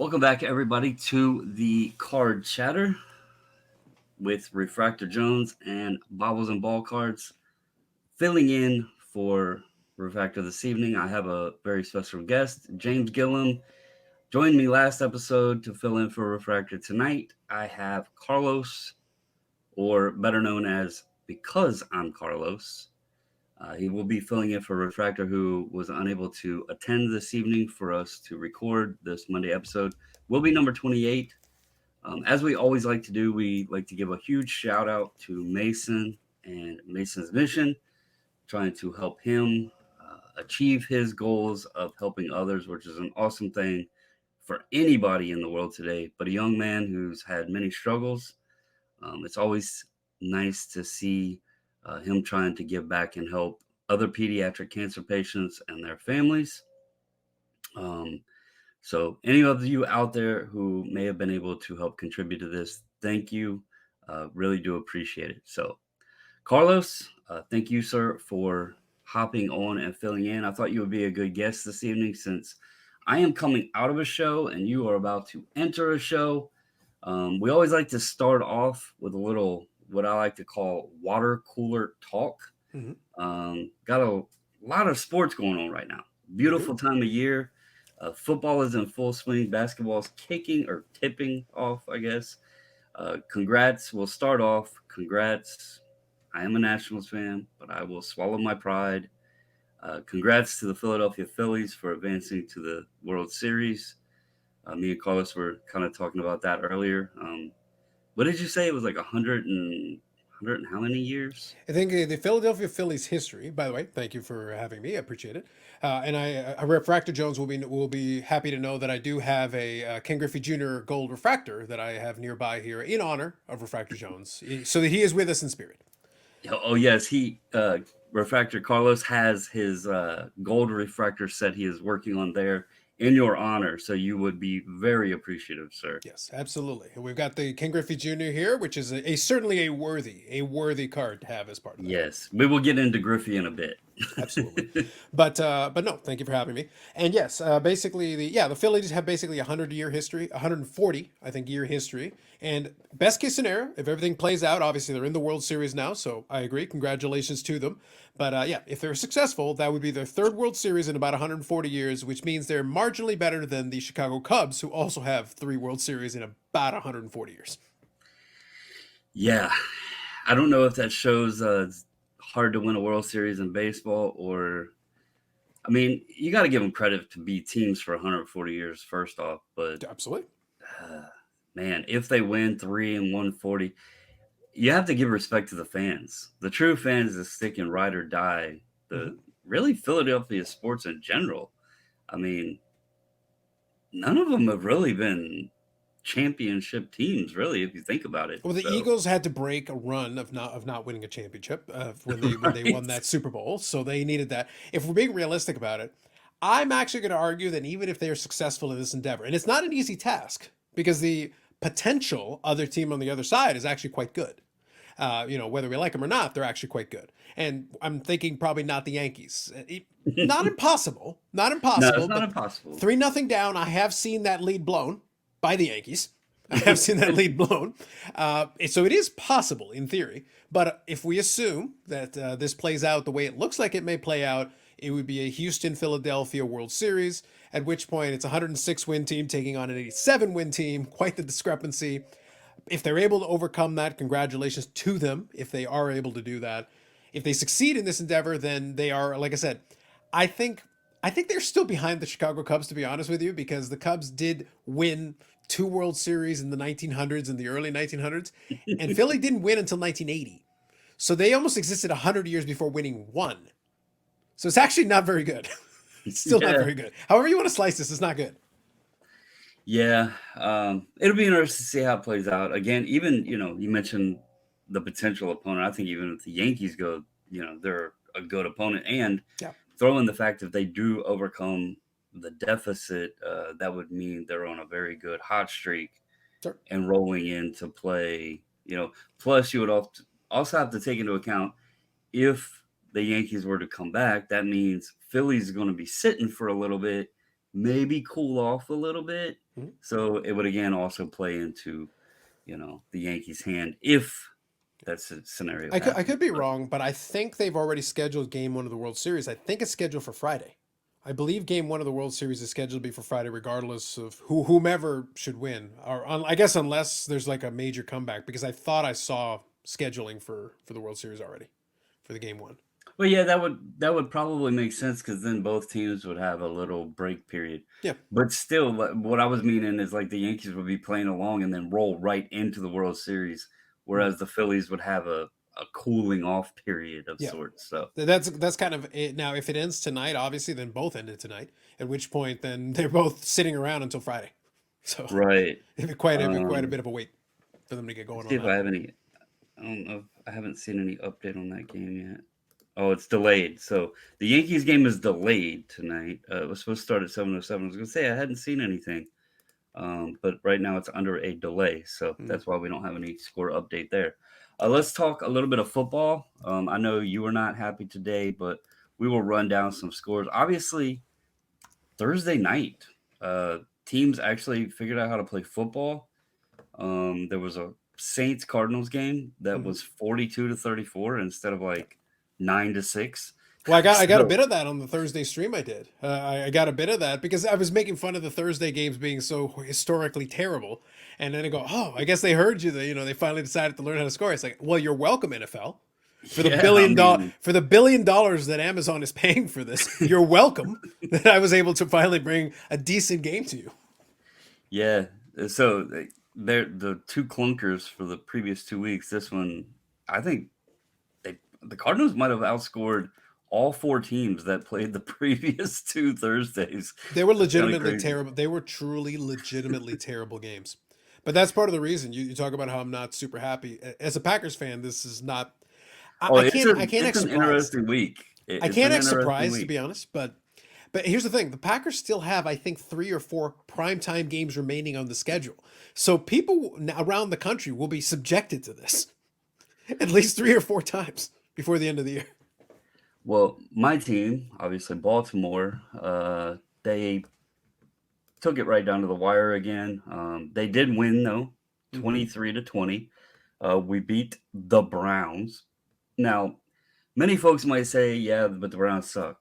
Welcome back, everybody, to the Card Chatter with Refractor Jones and Bobbles and Ball Cards. Filling in for Refractor this evening, I have a very special guest, James Gillum. Joined me last episode to fill in for Refractor tonight. I have Carlos, or better known as Because I'm Carlos. He will be filling in for Refractor, who was unable to attend this evening for us to record this Monday episode. Will be number 28. As we always like to do, we like to give a huge shout out to Mason and Mason's mission, trying to help him achieve his goals of helping others, which is an awesome thing for anybody in the world today. But a young man who's had many struggles, it's always nice to see him trying to give back and help other pediatric cancer patients and their families. Um, so, any of you out there who may have been able to help contribute to this, thank you. Really do appreciate it. So, Carlos, thank you, sir, for hopping on and filling in. I thought you would be a good guest this evening since I am coming out of a show and you are about to enter a show. We always like to start off with a little, what I like to call water cooler talk. Got a lot of sports going on right now. Beautiful time of year. Football is in full swing. Basketball is kicking or tipping off, I guess. Congrats. We'll start off. Congrats. I am a Nationals fan, but I will swallow my pride. Congrats to the Philadelphia Phillies for advancing to the World Series. Me and Carlos were kind of talking about that earlier. What did you say? It was like 100 and how many years? I think the Philadelphia Phillies history. By the way, thank you for having me. I appreciate it. And Refractor Jones will be happy to know that I do have a Ken Griffey Jr. gold refractor that I have nearby here in honor of Refractor Jones, so that he is with us in spirit. Oh yes, Refractor Carlos has his gold refractor set he is working on there in your honor. So you would be very appreciative, sir. Yes, absolutely. And we've got the Ken Griffey Jr. here, which is certainly a worthy card to have as part of that. Yes, we will get into Griffey in a bit. Absolutely. But no, thank you for having me. And yes, basically the Phillies have basically a 100-year history, 140 I think year history. And best case scenario, if everything plays out, obviously they're in the World Series now, so I agree. Congratulations to them. But yeah, if they're successful, that would be their third World Series in about 140 years, which means they're marginally better than the Chicago Cubs, who also have three World Series in about 140 years. Yeah, I don't know if that shows it's hard to win a World Series in baseball, or I mean, you got to give them credit to be teams for 140 years first off. But Absolutely. uh, man, if they win 3 and 140, you have to give respect to the fans. The true fans that stick and ride or die. Mm-hmm. The really Philadelphia sports in general. I mean, none of them have really been championship teams, really, if you think about it. Well, the So, Eagles had to break a run of not winning a championship when they right. won that Super Bowl, so they needed that. If we're being realistic about it, I'm actually going to argue that even if they are successful in this endeavor, and it's not an easy task because the potential other team on the other side is actually quite good. Whether we like them or not, they're actually quite good. And I'm thinking probably not the Yankees. Not impossible, not No, it's impossible, not but impossible. 3-0 down. I have seen that lead blown by the Yankees. I have seen that lead blown. So it is possible in theory. But if we assume that this plays out the way it looks like it may play out, it would be a Houston Philadelphia World Series, at which point it's a 106 win team taking on an 87 win team. Quite the discrepancy. If they're able to overcome that, congratulations to them if they are able to do that. If they succeed in this endeavor, then they are, like I said, I think I think they're still behind the Chicago Cubs, to be honest with you, because the Cubs did win two World Series in the 1900s and the early 1900s, and Philly didn't win until 1980. So they almost existed 100 years before winning one. So it's actually not very good. It's still not Yeah, very good. However you want to slice this, it's not good. yeah. It'll be interesting to see how it plays out. Again, even you mentioned the potential opponent. I think even if the Yankees go, they're a good opponent, and Yeah, throw in the fact if they do overcome the deficit, that would mean they're on a very good hot streak sure. and rolling into play. Plus you would also have to take into account if the Yankees were to come back, that means Philly's going to be sitting for a little bit, maybe cool off a little bit. Mhm. So it would again also play into, the Yankees' hand if that's a scenario I happens. could be But wrong, but I think they've already scheduled Game One of the World Series. I think it's scheduled for Friday. I believe Game One of the World Series is scheduled to be for Friday, regardless of whomever should win. Or I guess unless there's like a major comeback, because I thought I saw scheduling for the World Series already for the Game One. well, yeah, that would probably make sense because then both teams would have a little break period. Yeah. But still, what I was meaning is like the Yankees would be playing along and then roll right into the World Series, Mhm. whereas the Phillies would have a cooling off period of Yeah. sorts. So That's kind of it. Now, if it ends tonight, obviously, then both ended tonight. At which point, then they're both sitting around until Friday. So right. it'd be quite a Um, bit of a wait for them to get going let's see on if I that. have any. I don't know. I haven't seen any update on that game yet. Oh, it's delayed. So the Yankees game is delayed tonight. It was supposed to start at 7:07. I was gonna say I hadn't seen anything, but right now it's under a delay, so Mm. that's why we don't have any score update there. Let's talk a little bit of football. I know you were not happy today, but we will run down some scores. Obviously, Thursday night, teams actually figured out how to play football. There was a Saints Cardinals game that Hmm. was 42-34 instead of like 9-6. Well, I got a So bit of that on the Thursday stream. I did. I got a bit of that because I was making fun of the Thursday games being so historically terrible, and then I go, "Oh, I guess they heard you. That they finally decided to learn how to score." It's like, well, you're welcome, NFL, for the yeah, I mean, $1 billion that Amazon is paying for this. You're welcome that I was able to finally bring a decent game to you. yeah. So they're the two clunkers for the previous 2 weeks. This one, I think the Cardinals might have outscored all four teams that played the previous two Thursdays. They were That's kind of legitimately crazy. terrible. They were truly, legitimately terrible games. But that's part of the reason you talk about how I'm not super happy. As a Packers fan, this is not. I, Oh, I it's can't. a I can't act it's an surprised. interesting week. I It's can't an act interesting surprised to week. be honest. But here's the thing: the Packers still have, I think, 3 or 4 primetime games remaining on the schedule. So people around the country will be subjected to this at least 3 or 4 times before the end of the year. Well, my team, obviously Baltimore, they took it right down to the wire again. They did win though, Mm-hmm. 23-20. We beat the Browns. Now, many folks might say, "Yeah, but the Browns suck."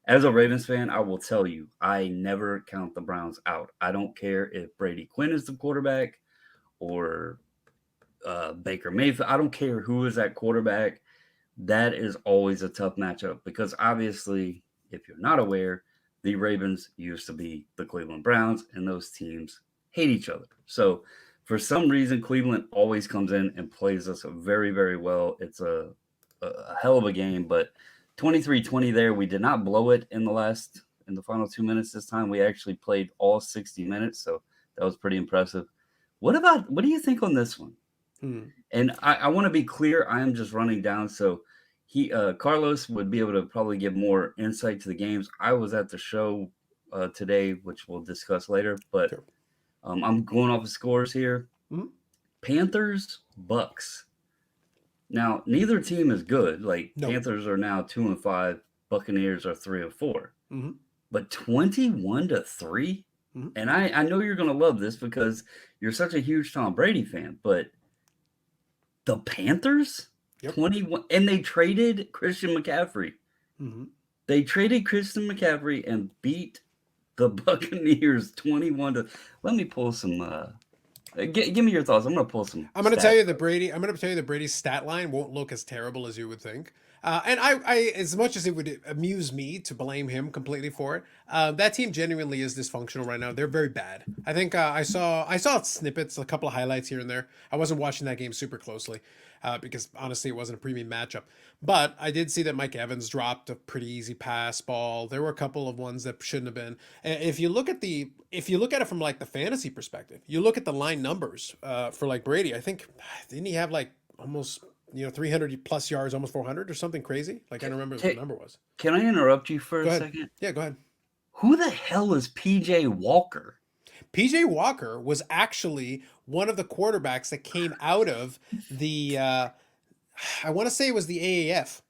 As a Ravens fan, I will tell you, I never count the Browns out. I don't care if Brady Quinn is the quarterback or Baker Mayfield. I don't care who is at quarterback. That is always a tough matchup because obviously, if you're not aware, the Ravens used to be the Cleveland Browns, and those teams hate each other. So, for some reason, Cleveland always comes in and plays us very, very well. It's a hell of a game, but 23-20 there. We did not blow it in the final 2 minutes this time. We actually played all 60 minutes, so that was pretty impressive. What do you think on this one? Hmm. And I want to be clear, I am just running down. So Carlos would be able to probably give more insight to the games. I was at the show today, which we'll discuss later, but Sure. I'm going off the scores here. Mm-hmm. Panthers, Bucks. Now, neither team is good. Like No. Panthers are now 2-5, Buccaneers are 3-4. Mm-hmm. But 21-3? Mm-hmm. And I know you're gonna love this because you're such a huge Tom Brady fan, but the Panthers? Yep. 21, and they traded Christian McCaffrey. Mm-hmm. They traded Christian McCaffrey and beat the Buccaneers 21 to. Let me pull some give me your thoughts. I'm going to pull some I'm going to tell stats you that up. Brady. I'm going to tell you that Brady's stat line won't look as terrible as you would think. And I, as much as it would amuse me to blame him completely for it, that team genuinely is dysfunctional right now. They're very bad. I think I saw snippets, a couple of highlights here and there. I wasn't watching that game super closely because honestly, it wasn't a premium matchup. But I did see that Mike Evans dropped a pretty easy pass ball. There were a couple of ones that shouldn't have been. If you look at it from like the fantasy perspective, you look at the line numbers for like Brady. I think didn't he have like almost 300 plus yards, almost 400 or something crazy? Like I don't remember what the Can, number was. can I interrupt you for Go a ahead. second? Yeah, go ahead. Who the hell is PJ Walker? PJ Walker was actually one of the quarterbacks that came out of the I want to say it was the AAF,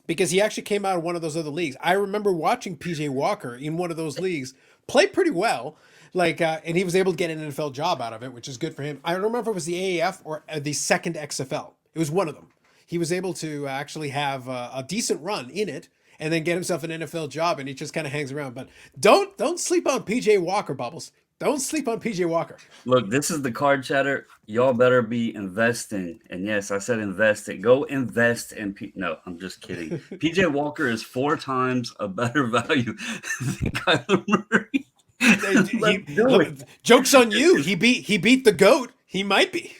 because he actually came out of one of those other leagues. I remember watching PJ Walker in one of those leagues play pretty well. And he was able to get an NFL job out of it, which is good for him. I don't remember if it was the AAF or the second XFL. It was one of them. He was able to actually have a decent run in it and then get himself an NFL job, and he just kind of hangs around. But don't sleep on PJ Walker, Bubbles. Don't sleep on PJ Walker. Look, this is the card chatter. Y'all better be investing. And yes, I said investing. Go invest in No, I'm just kidding. PJ Walker is 4 times a better value than Kyler Murray. Joke's on you. He beat the GOAT. He might be.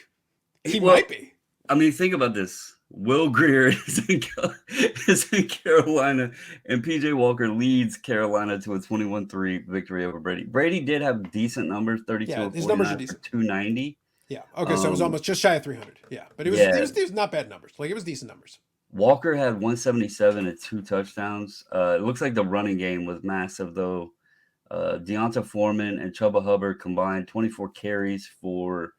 He might be. I mean, think about this. Will Greer is in Carolina, and PJ Walker leads Carolina to a 21-3 victory over Brady. Brady did have decent numbers, 32 of 49 for 290. Yeah. Okay, so it was almost just shy of 300. Yeah, but it was not bad numbers. Like, it was decent numbers. Walker had 177 and 2 touchdowns. It looks like the running game was massive, though. Deonta Foreman and Chuba Hubbard combined 24 carries for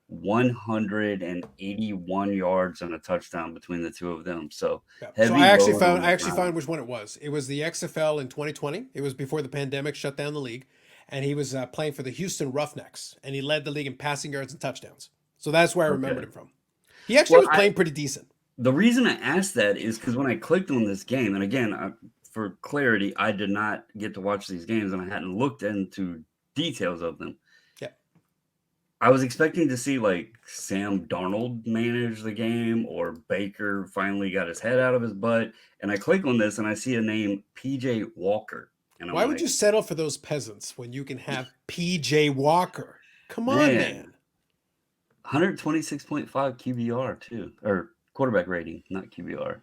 181 yards and a touchdown between the two of them. So, I actually found which one it was. It was the XFL in 2020. It was before the pandemic shut down the league, and he was playing for the Houston Roughnecks, and he led the league in passing yards and touchdowns. So that's where I remembered him from. He actually was playing pretty decent. The reason I asked that is because when I clicked on this game, and again, for clarity, I did not get to watch these games, and I hadn't looked into details of them. I was expecting to see like Sam Darnold manage the game or Baker finally got his head out of his butt. And I click on this and I see a name, PJ Walker. And why would you settle for those peasants when you can have PJ Walker? Come on, man. 126.5 QBR too, or quarterback rating, not QBR.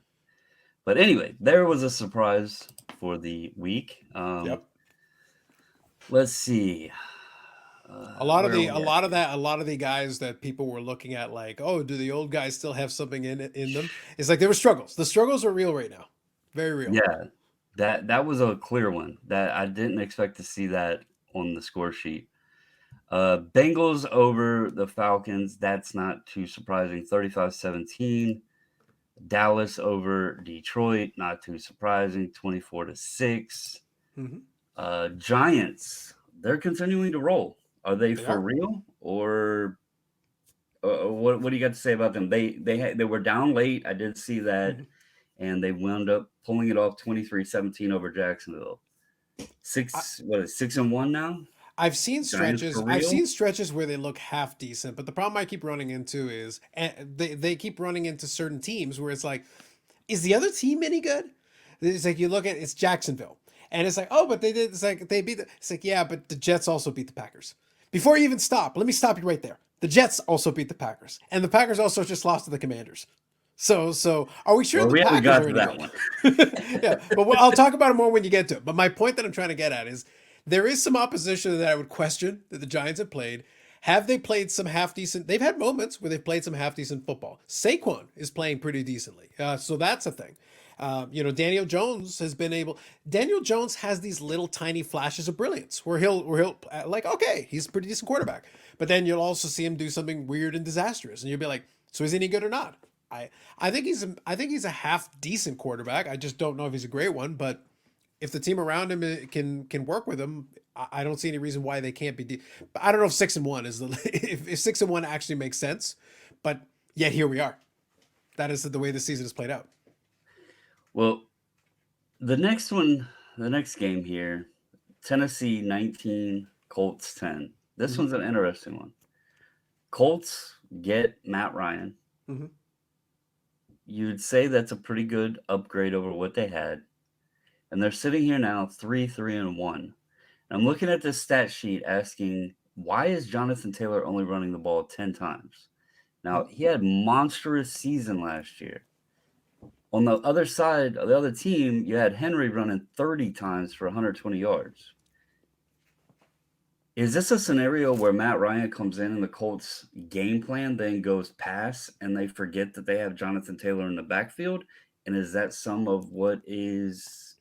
But anyway, there was a surprise for the week. Let's see. A lot of the guys that people were looking at, like, oh, do the old guys still have something in them? It's like there were struggles. The struggles are real right now, very real. Yeah, that was a clear one that I didn't expect to see that on the score sheet. Bengals over the Falcons. That's not too surprising. 35-17. Dallas over Detroit. Not too surprising. 24-6. Mm-hmm. Giants. They're continuing to roll. Are they for real, or what do you got to say about them? They were down late. I did see that, and they wound up pulling it off 23-17 over Jacksonville. 6-1 now? I've seen stretches. I've seen stretches where they look half decent, but the problem I keep running into is they keep running into certain teams where it's like, is the other team any good? It's like you look at it's Jacksonville, and it's like, oh, but they did. It's like they beat. It's like, yeah, but the Jets also beat the Packers. Before you even stop, let me stop you right there. The Jets also beat the Packers, and the Packers also just lost to the Commanders. So are we sure the Packers are any good? Yeah, but I'll talk about it more when you get to it. But my point that I'm trying to get at is there is some opposition that I would question that the Giants have played. Have they played some half decent? They've had moments where they've played some half decent football. Saquon is playing pretty decently, so that's a thing. Daniel Jones has been able. Daniel Jones has these little tiny flashes of brilliance where he'll like, okay, he's a pretty decent quarterback, but then you'll also see him do something weird and disastrous, and you'll be like, so is he any good or not? I think he's a half decent quarterback. I just don't know if he's a great one, but if the team around him can work with him, I don't see any reason why they can't be. But I don't know if 6-1 is if 6-1 actually makes sense, but yet here we are. That is the way the season has played out. Well, the next game here, Tennessee 19, Colts 10. This one's an interesting one. Colts get Matt Ryan. Mm-hmm. You'd say that's a pretty good upgrade over what they had. And they're sitting here now 3-1. And I'm looking at this stat sheet asking, why is Jonathan Taylor only running the ball 10 times? Now, he had a monstrous season last year. On the other side of the other team, you had Henry running 30 times for 120 yards. Is this a scenario where Matt Ryan comes in and the Colts game plan then goes pass and they forget that they have Jonathan Taylor in the backfield? And is that some of what is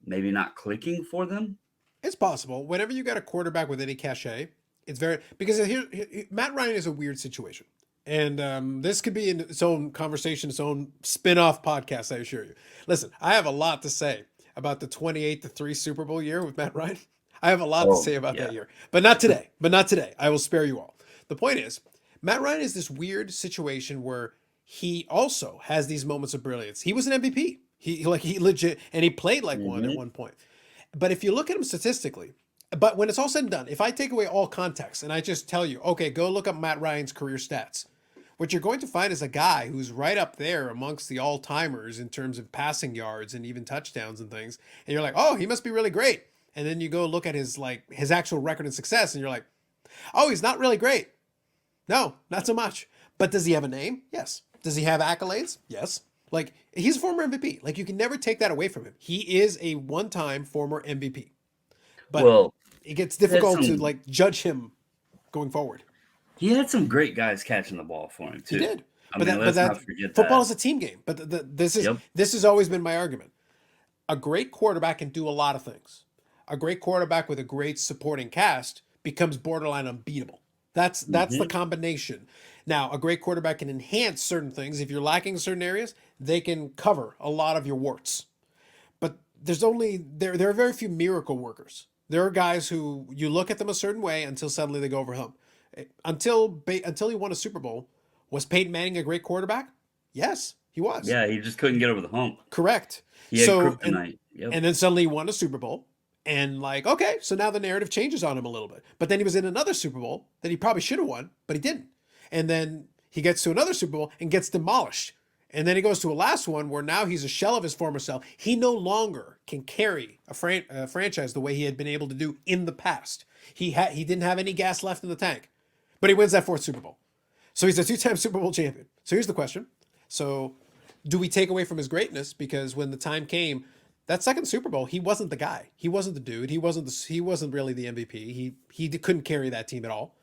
maybe not clicking for them? It's possible. Whenever you got a quarterback with any cachet, it's very because here Matt Ryan is a weird situation. And this could be in its own conversation, its own spin-off podcast, I assure you. Listen, I have a lot to say about the 28-3 Super Bowl year with Matt Ryan. I have a lot to Oh say about yeah. that year, but not today. But not today. I will spare you all. The point is, Matt Ryan is this weird situation where he also has these moments of brilliance. He was an MVP. He legit, and he played like one at Hmm. one point. But if you look at him statistically, but when it's all said and done, if I take away all context and I just tell you, okay, go look up Matt Ryan's career stats, what you're going to find is a guy who's right up there amongst the all timers in terms of passing yards and even touchdowns and things. And you're like, oh, he must be really great. And then you go look at his actual record and success, and you're like, oh, he's not really great. No, not so much. But does he have a name? Yes. Does he have accolades? Yes. Like, he's a former MVP. Like, you can never take that away from him. He is a one-time former MVP. But Well, it gets he had difficult to some like judge him going forward. he had some great guys catching the ball for him He too. did. I But mean, that let's not forget football that. is a team game. But Yep. this has always been my argument. A great quarterback can do a lot of things. A great quarterback with a great supporting cast becomes borderline unbeatable. That's the Hmm. combination. Now, a great quarterback can enhance certain things. If you're lacking in certain areas, they can cover a lot of your warts. But there are very few miracle workers. There are guys who you look at them a certain way until suddenly they go over the hump. Until he won a Super Bowl, was Peyton Manning a great quarterback? Yes, he was. Yeah, he just couldn't get over the hump. Correct. He had So kryptonite. Yep. and then suddenly he won a Super Bowl. And like, okay, so now the narrative changes on him a little bit. But then he was in another Super Bowl that he probably should have won, but he didn't. And then he gets to another Super Bowl and gets demolished. And then he goes to a last one where now he's a shell of his former self. He no longer can carry a franchise the way he had been able to do in the past. He didn't have any gas left in the tank, but he wins that fourth Super Bowl. So he's a two-time Super Bowl champion. So here's the question: so do we take away from his greatness because when the time came, that second Super Bowl, he wasn't the guy. He wasn't the dude. He wasn't really the MVP. He couldn't carry that team at all.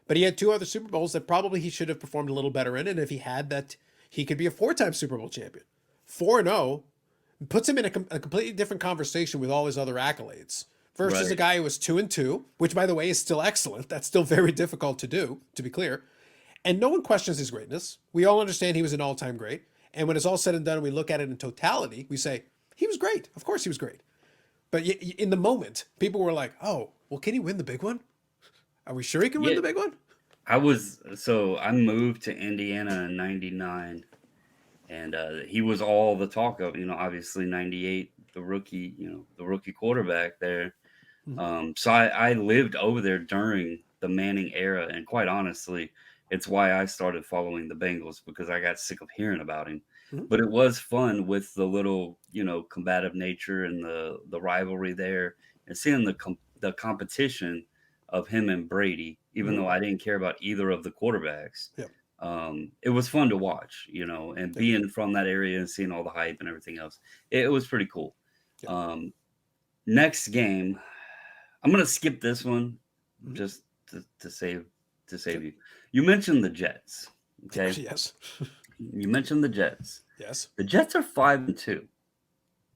But he had two other Super Bowls that probably he should have performed a little better in. And if he had that, he could be a four-time Super Bowl champion. 4-0 puts him in a completely different conversation with all his other accolades versus a Right. guy who was 2-2, which by the way is still excellent. That's still very difficult to do, to be clear. And no one questions his greatness. We all understand he was an all-time great. And when it's all said and done, we look at it in totality, we say, he was great. Of course he was great. But in the moment, people were like, oh, well, can he win the big one? Are we sure he can win Yeah, the big one? I moved to Indiana in '99, and he was all the talk of, obviously '98, the rookie quarterback there. Mhm. So I lived over there during the Manning era, and quite honestly, it's why I started following the Bengals because I got sick of hearing about him. Mhm. But it was fun with the little, combative nature and the rivalry there, and seeing the competition of him and Brady. Even Mhm. though I didn't care about either of the quarterbacks, Yep. it was fun to watch, and Yep. being from that area and seeing all the hype and everything else, it was pretty cool. Yep. Next game, I'm gonna skip this one Mhm. just to save Okay. you. You mentioned the Jets. Okay. Yes. You mentioned the Jets. Yes. The Jets are 5-2.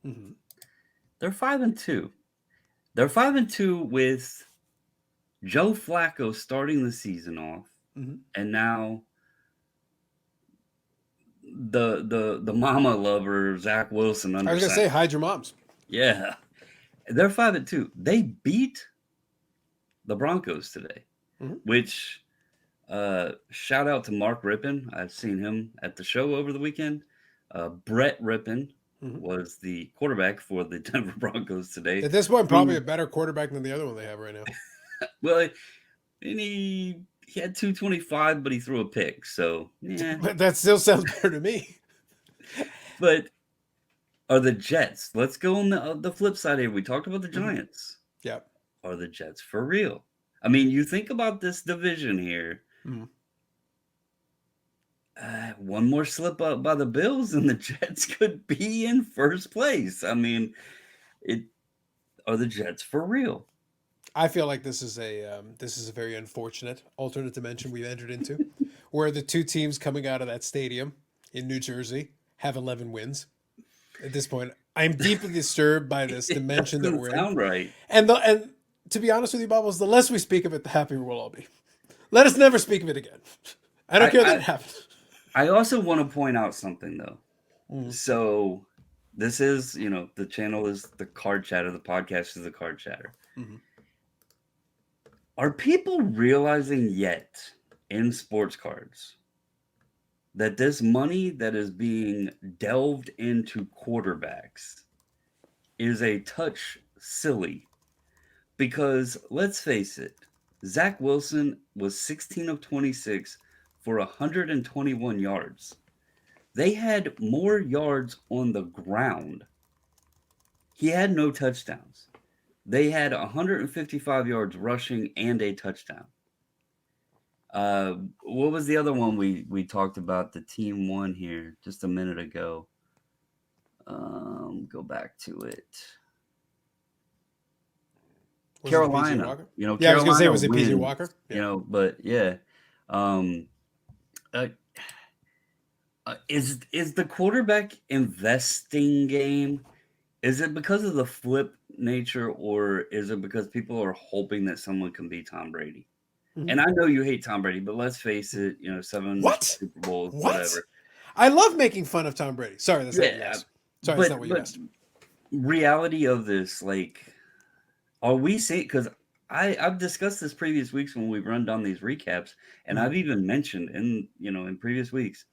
Hmm. They're 5-2. They're 5-2 with Joe Flacco starting the season off, Hmm. and now the mama lover Zach Wilson I under was gonna center. say hide your moms. Yeah, they're 5-2. They beat the Broncos today, Hmm. which shout out to Mark Rippon. I've seen him at the show over the weekend. Brett Rippon Hmm. was the quarterback for the Denver Broncos today. At this point, probably a Who, better quarterback than the other one they have right now. well, and he had 225, but he threw a pick. So yeah, But that still sounds better to me. but are the Jets? Let's go on the flip side here. We talked about the Hmm. Giants. Yeah. Are the Jets for real? I mean, you think about this division here. Mhm. One more slip up by the Bills, and the Jets could be in first place. I mean, it are the Jets for real? I feel like this is a very unfortunate alternate dimension we've entered into, where the two teams coming out of that stadium in New Jersey have 11 wins. At this point, I'm deeply disturbed by this It dimension that doesn't we're in. sound right. And to be honest with you, Bubbles, the less we speak of it, the happier we'll all be. Let us never speak of it again. I don't care that it happened. I also want to point out something though. Mm. So this is, the channel is the Card Chatter, the podcast is the Card Chatter. Mm-hmm. Are people realizing yet in sports cards that this money that is being delved into quarterbacks is a touch silly? Because let's face it, Zach Wilson was 16 of 26 for 121 yards. They had more yards on the ground. He had no touchdowns. They had 155 yards rushing and a touchdown. What was the other one we talked about? The team won here just a minute ago. Go back to it. Was Carolina. Yeah, I was gonna say, Carolina was it PJ wins, Walker? Yeah. But yeah. Uh, is the quarterback investing game? Is it because of the flip nature, or is it because people are hoping that someone can beat Tom Brady? Mm-hmm. And I know you hate Tom Brady, but let's face it, 7 What? Super Bowls, What? whatever. I love making fun of Tom Brady. Sorry, that's not what you asked. Sorry, that's not what you asked. Reality of this, like, are we seeing? Because I've discussed this previous weeks when we've run down these recaps, and I've even mentioned in previous weeks,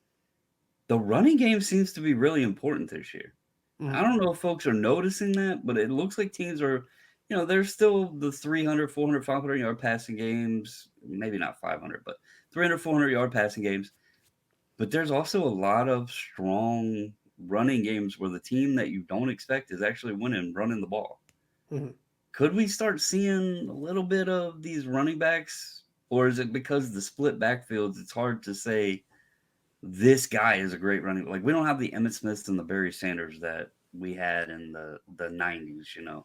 the running game seems to be really important this year. Mm-hmm. I don't know if folks are noticing that, but it looks like teams are, there's still the 300, 400, 500-yard passing games. Maybe not 500, but 300, 400-yard passing games. But there's also a lot of strong running games where the team that you don't expect is actually winning, running the ball. Mm-hmm. Could we start seeing a little bit of these running backs? Or is it because the split backfields, it's hard to say this guy is a great running. Like, we don't have the Emmitt Smiths and the Barry Sanders that we had in the 90s,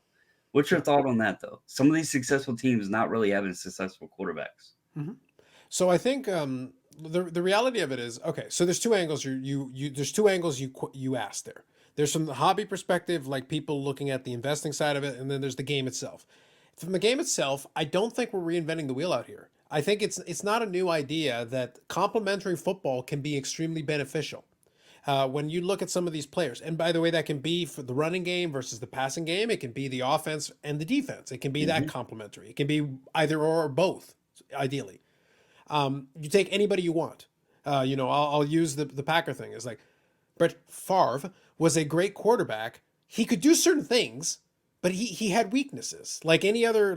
What's your thought on that, though? Some of these successful teams not really having successful quarterbacks. Mm-hmm. So I think the reality of it is, okay, so there's two angles there's two angles you asked there. There's from the hobby perspective, like people looking at the investing side of it, and then there's the game itself. From the game itself, I don't think we're reinventing the wheel out here. I think it's not a new idea that complementary football can be extremely beneficial. When you look at some of these players, and by the way, that can be for the running game versus the passing game. It can be the offense and the defense. It can be that complementary. It can be either or both, ideally. You take anybody you want. I'll use the Packer thing. It's like Brett Favre was a great quarterback. He could do certain things, but he had weaknesses, like any other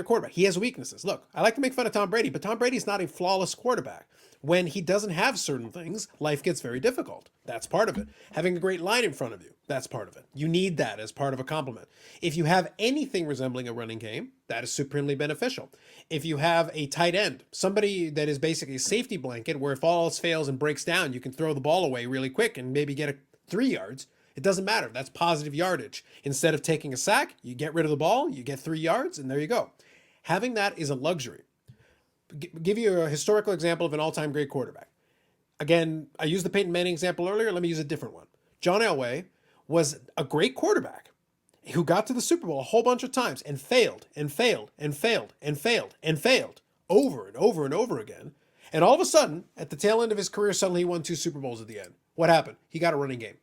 quarterback. He has weaknesses. Look, I like to make fun of Tom Brady, but Tom Brady's not a flawless quarterback. When he doesn't have certain things, life gets very difficult. That's part of it. Having a great line in front of you, that's part of it. You need that as part of a complement. If you have anything resembling a running game, that is supremely beneficial. If you have a tight end, somebody that is basically a safety blanket, where if all else fails and breaks down, you can throw the ball away really quick and maybe get 3 yards. It doesn't matter. That's positive yardage. Instead of taking a sack, you get rid of the ball, you get 3 yards, and there you go. Having that is a luxury. Give you a historical example of an all-time great quarterback. Again, I used the Peyton Manning example earlier. Let me use a different one. John Elway was a great quarterback who got to the Super Bowl a whole bunch of times and failed and failed and failed and failed and failed over and over and over again. And all of a sudden, at the tail end of his career, suddenly he won 2 Super Bowls at the end. What happened? He got a running game.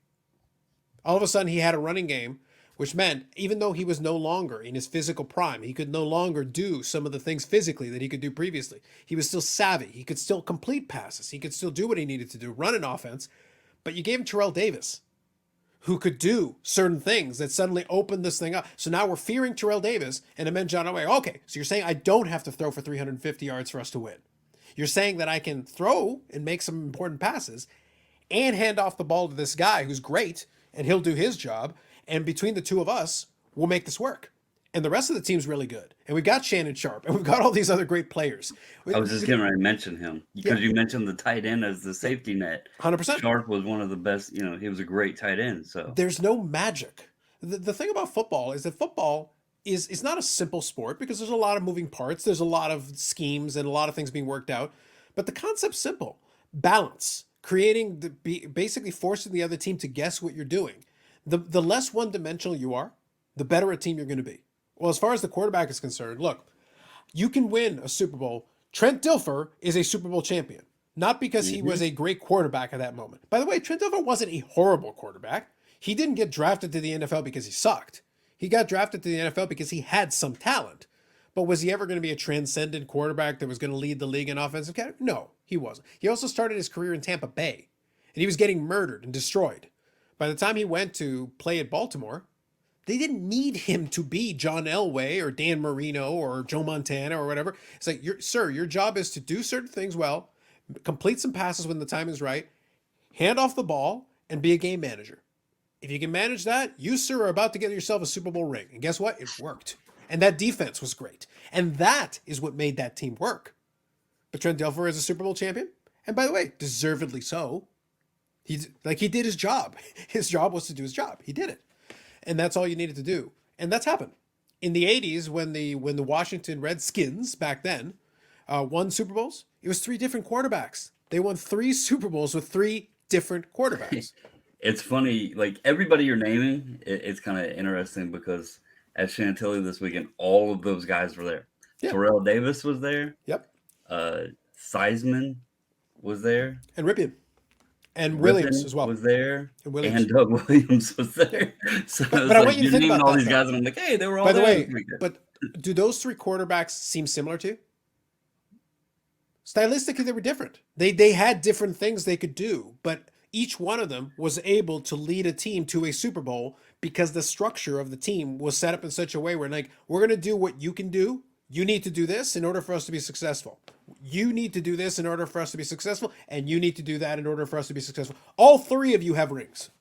All of a sudden, he had a running game, which meant even though he was no longer in his physical prime, he could no longer do some of the things physically that he could do previously. He was still savvy. He could still complete passes. He could still do what he needed to do, run an offense. But you gave him Terrell Davis, who could do certain things that suddenly opened this thing up. So now we're fearing Terrell Davis, and it meant John Elway. Okay, so you're saying I don't have to throw for 350 yards for us to win. You're saying that I can throw and make some important passes and hand off the ball to this guy who's great, and he'll do his job. And between the two of us, we'll make this work. And the rest of the team's really good. And we've got Shannon Sharp, and we've got all these other great players. I was just getting ready to mention him because you mentioned the tight end as the safety net. 100%. Sharp was one of the best. He was a great tight end. So there's no magic. The thing about football is that football is not a simple sport because there's a lot of moving parts. There's a lot of schemes and a lot of things being worked out. But the concept's simple. Balance. Basically forcing the other team to guess what you're doing. The less one-dimensional you are, the better a team you're going to be. Well, as far as the quarterback is concerned, look, you can win a Super Bowl. Trent Dilfer is a Super Bowl champion. not because he Hmm. was a great quarterback at that moment. By the way, Trent Dilfer wasn't a horrible quarterback. He didn't get drafted to the NFL because he sucked. He got drafted to the NFL because he had some talent. But was he ever going to be a transcendent quarterback that was going to lead the league in offensive category? No, he wasn't. He also started his career in Tampa Bay, and he was getting murdered and destroyed. By the time he went to play at Baltimore, they didn't need him to be John Elway or Dan Marino or Joe Montana or whatever. It's like, sir, your job is to do certain things well, complete some passes when the time is right, hand off the ball, and be a game manager. If you can manage that, you, sir, are about to get yourself a Super Bowl ring. And guess what? It worked. And that defense was great. And that is what made that team work. But Trent Dilfer is a Super Bowl champion. And by the way, deservedly so. He did his job. His job was to do his job. He did it. And that's all you needed to do. And that's happened. In the 80s, when the Washington Redskins back then won Super Bowls, it was three different quarterbacks. They won three Super Bowls with three different quarterbacks. It's funny, like everybody you're naming, it's kind of interesting because at Chantilly this weekend, all of those guys were there. Yeah. Terrell Davis was there. Yep. Uh, Seisman was there. And Ripien. And Williams Rippon as well. was there. And Williams. And Doug Williams was there. So But it's I like want you to you're think naming about all that, these though. guys, and I'm like, hey, they were all By the there way, this weekend. but do those three quarterbacks seem similar to you? Stylistically, they were different. They had different things they could do, but each one of them was able to lead a team to a Super Bowl because the structure of the team was set up in such a way where, like, we're going to do what you can do. You need to do this in order for us to be successful. You need to do this in order for us to be successful, and you need to do that in order for us to be successful. All three of you have rings.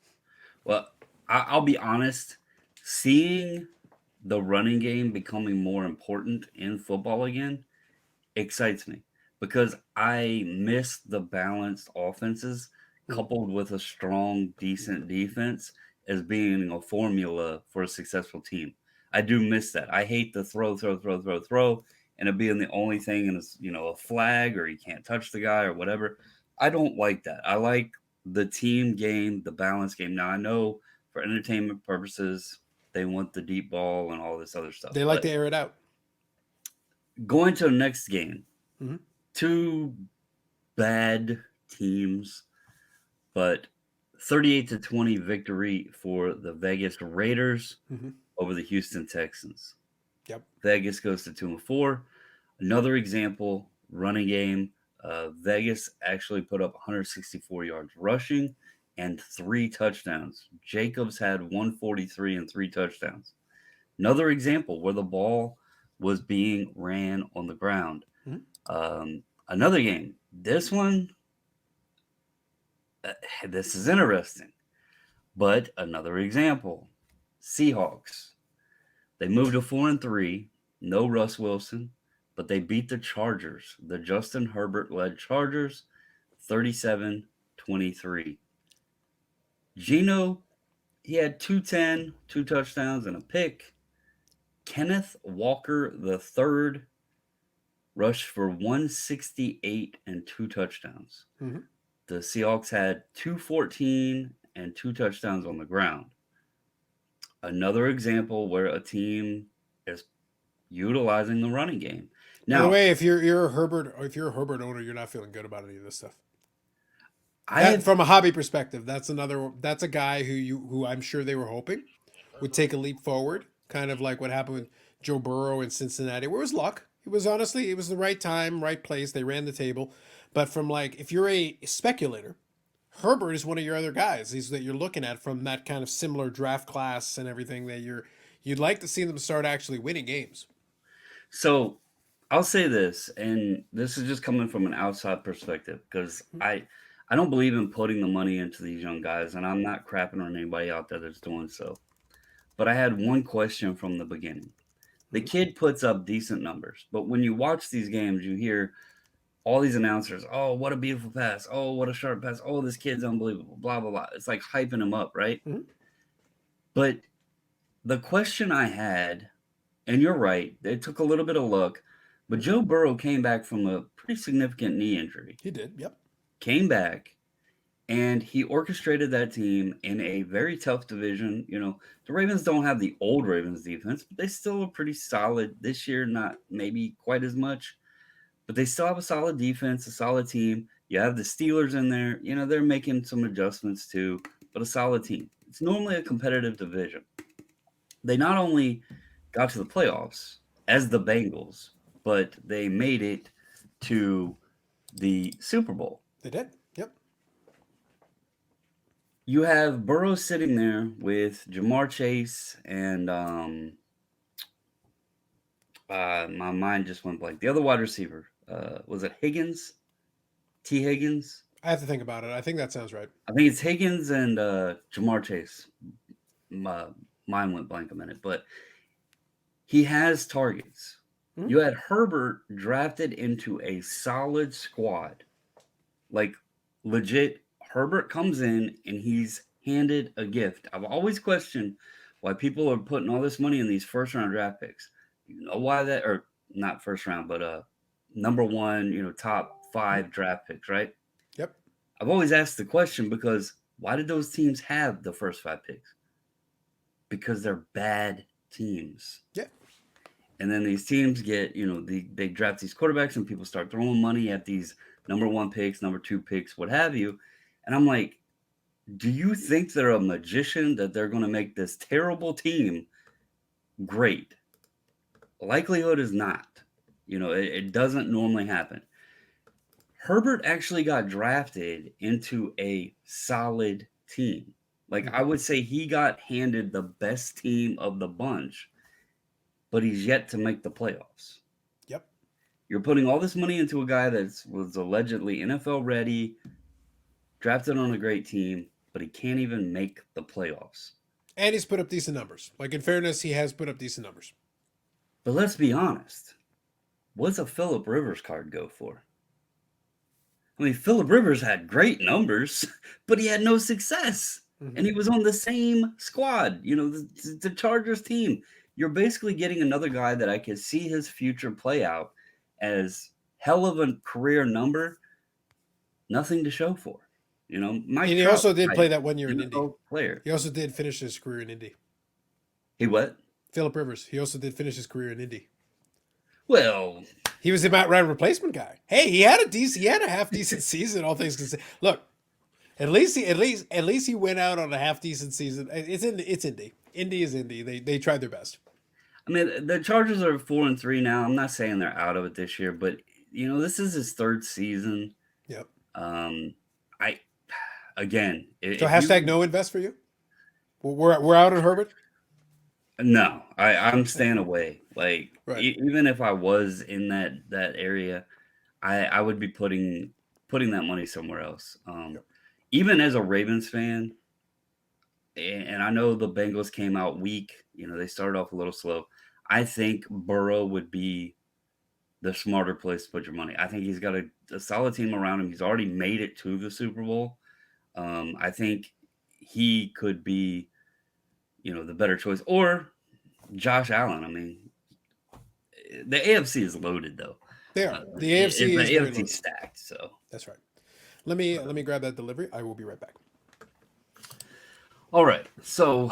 Well, I'll be honest. Seeing the running game becoming more important in football again excites me because I miss the balanced offenses coupled with a strong, decent defense as being a formula for a successful team. I do miss that. I hate the throw, and it being the only thing, and it's a flag or you can't touch the guy or whatever. I don't like that. I like the team game, the balance game. Now I know for entertainment purposes they want the deep ball and all this other stuff, They like but to air it out. going to the next game, Mhm. two bad teams, but 38-20 victory for the Vegas Raiders Mhm. over the Houston Texans. Yep. Vegas goes to 2-4. Another example, running game. Vegas actually put up 164 yards rushing and 3 touchdowns. Jacobs had 143 and 3 touchdowns. Another example where the ball was being ran on the ground. Mhm. Another game. This one, this is interesting. But another example. Seahawks. They moved to 4-3. No Russ Wilson, but they beat the Chargers, the Justin Herbert led Chargers, 37-23. Geno, he had 210, 2 touchdowns, and a pick. Kenneth Walker the third rushed for 168 and 2 touchdowns. Mhm. The Seahawks had 214 and 2 touchdowns on the ground. Another example where a team is utilizing the running game. By the Now, way, if you're a Herbert owner, you're not feeling good about any of this stuff. I That, have from a hobby perspective, that's a guy who I'm sure they were hoping would take a leap forward, kind of like what happened with Joe Burrow in Cincinnati, where it was luck. It was the right time, right place. They ran the table. But from, like, if you're a speculator, Herbert is one of your other guys. These that you're looking at from that kind of similar draft class and everything that you'd like to see them start actually winning games. so I'll say this, and this is just coming from an outside perspective because I don't believe in putting the money into these young guys, and I'm not crapping on anybody out there that's doing so. But I had one question from the beginning. The Mhm. kid puts up decent numbers, but when you watch these games, you hear all these announcers, oh, what a beautiful pass. Oh, what a sharp pass. Oh, this kid's unbelievable. Blah, blah, blah. It's like hyping him up, right? Mhm. But the question I had, and you're right, it took a little bit of luck, but Joe Burrow came back from a pretty significant knee injury. He did. Yep. Came back, and he orchestrated that team in a very tough division. The Ravens don't have the old Ravens defense, but they still are pretty solid this year, not maybe quite as much. But they still have a solid defense, a solid team. You have the Steelers in there. They're making some adjustments too, but a solid team. It's normally a competitive division. They not only got to the playoffs as the Bengals, but they made it to the Super Bowl. They did. Yep. You have Burrow sitting there with Jamar Chase and my mind just went blank. The other wide receiver, was it Higgins? T. Higgins? I have to think about it. I think that sounds right. I think it's Higgins and Jamar Chase. My mind went blank a minute, but he has targets. Mhm. You had Herbert drafted into a solid squad. Like, legit, Herbert comes in and he's handed a gift. I've always questioned why people are putting all this money in these first round draft picks. You know why that, or not first round, but number one, top 5 draft picks, right? Yep. I've always asked the question because why did those teams have the first 5 picks? Because they're bad teams. Yeah. And then these teams get, they draft these quarterbacks and people start throwing money at these number 1 picks, number 2 picks, what have you. And I'm like, do you think they're a magician that they're going to make this terrible team great? Likelihood is not. It doesn't normally happen. Herbert actually got drafted into a solid team. Like, I would say he got handed the best team of the bunch, but he's yet to make the playoffs. Yep. You're putting all this money into a guy that was allegedly NFL ready, drafted on a great team, but he can't even make the playoffs. And he's put up decent numbers. Like, in fairness, he has put up decent numbers. But let's be honest. What's a Phillip Rivers card go for? I mean, Phillip Rivers had great numbers, but he had no success. Mhm. And he was on the same squad, the Chargers team. You're basically getting another guy that I could see his future play out as hell of a career number, nothing to show for. Mike And he Trout, also did play that 1 year in Indy. NFL player. He also did finish his career in Indy. He what? Phillip Rivers. He also did finish his career in Indy. Well, He was the Matt Ryan replacement guy. Hey, he had a half decent season, all things considered. Look, at least he went out on a half decent season. It's Indy. Indy is Indy. They tried their best. I mean, the Chargers are 4-3 now. I'm not saying they're out of it this year, but this is his 3rd season. Yep. If So hashtag no invest for you. We're out on Herbert. No, I'm staying away. Like, Right. Even if I was in that area, I would be putting that money somewhere else. Yep. Even as a Ravens fan, and I know the Bengals came out weak. They started off a little slow. I think Burrow would be the smarter place to put your money. I think he's got a solid team around him. He's already made it to the Super Bowl. I think he could be, the better choice. Or Josh Allen. I mean, the AFC is loaded, though. They are. The AFC is very loaded. Stacked. So that's right. Let me grab that delivery. I will be right back. All right. So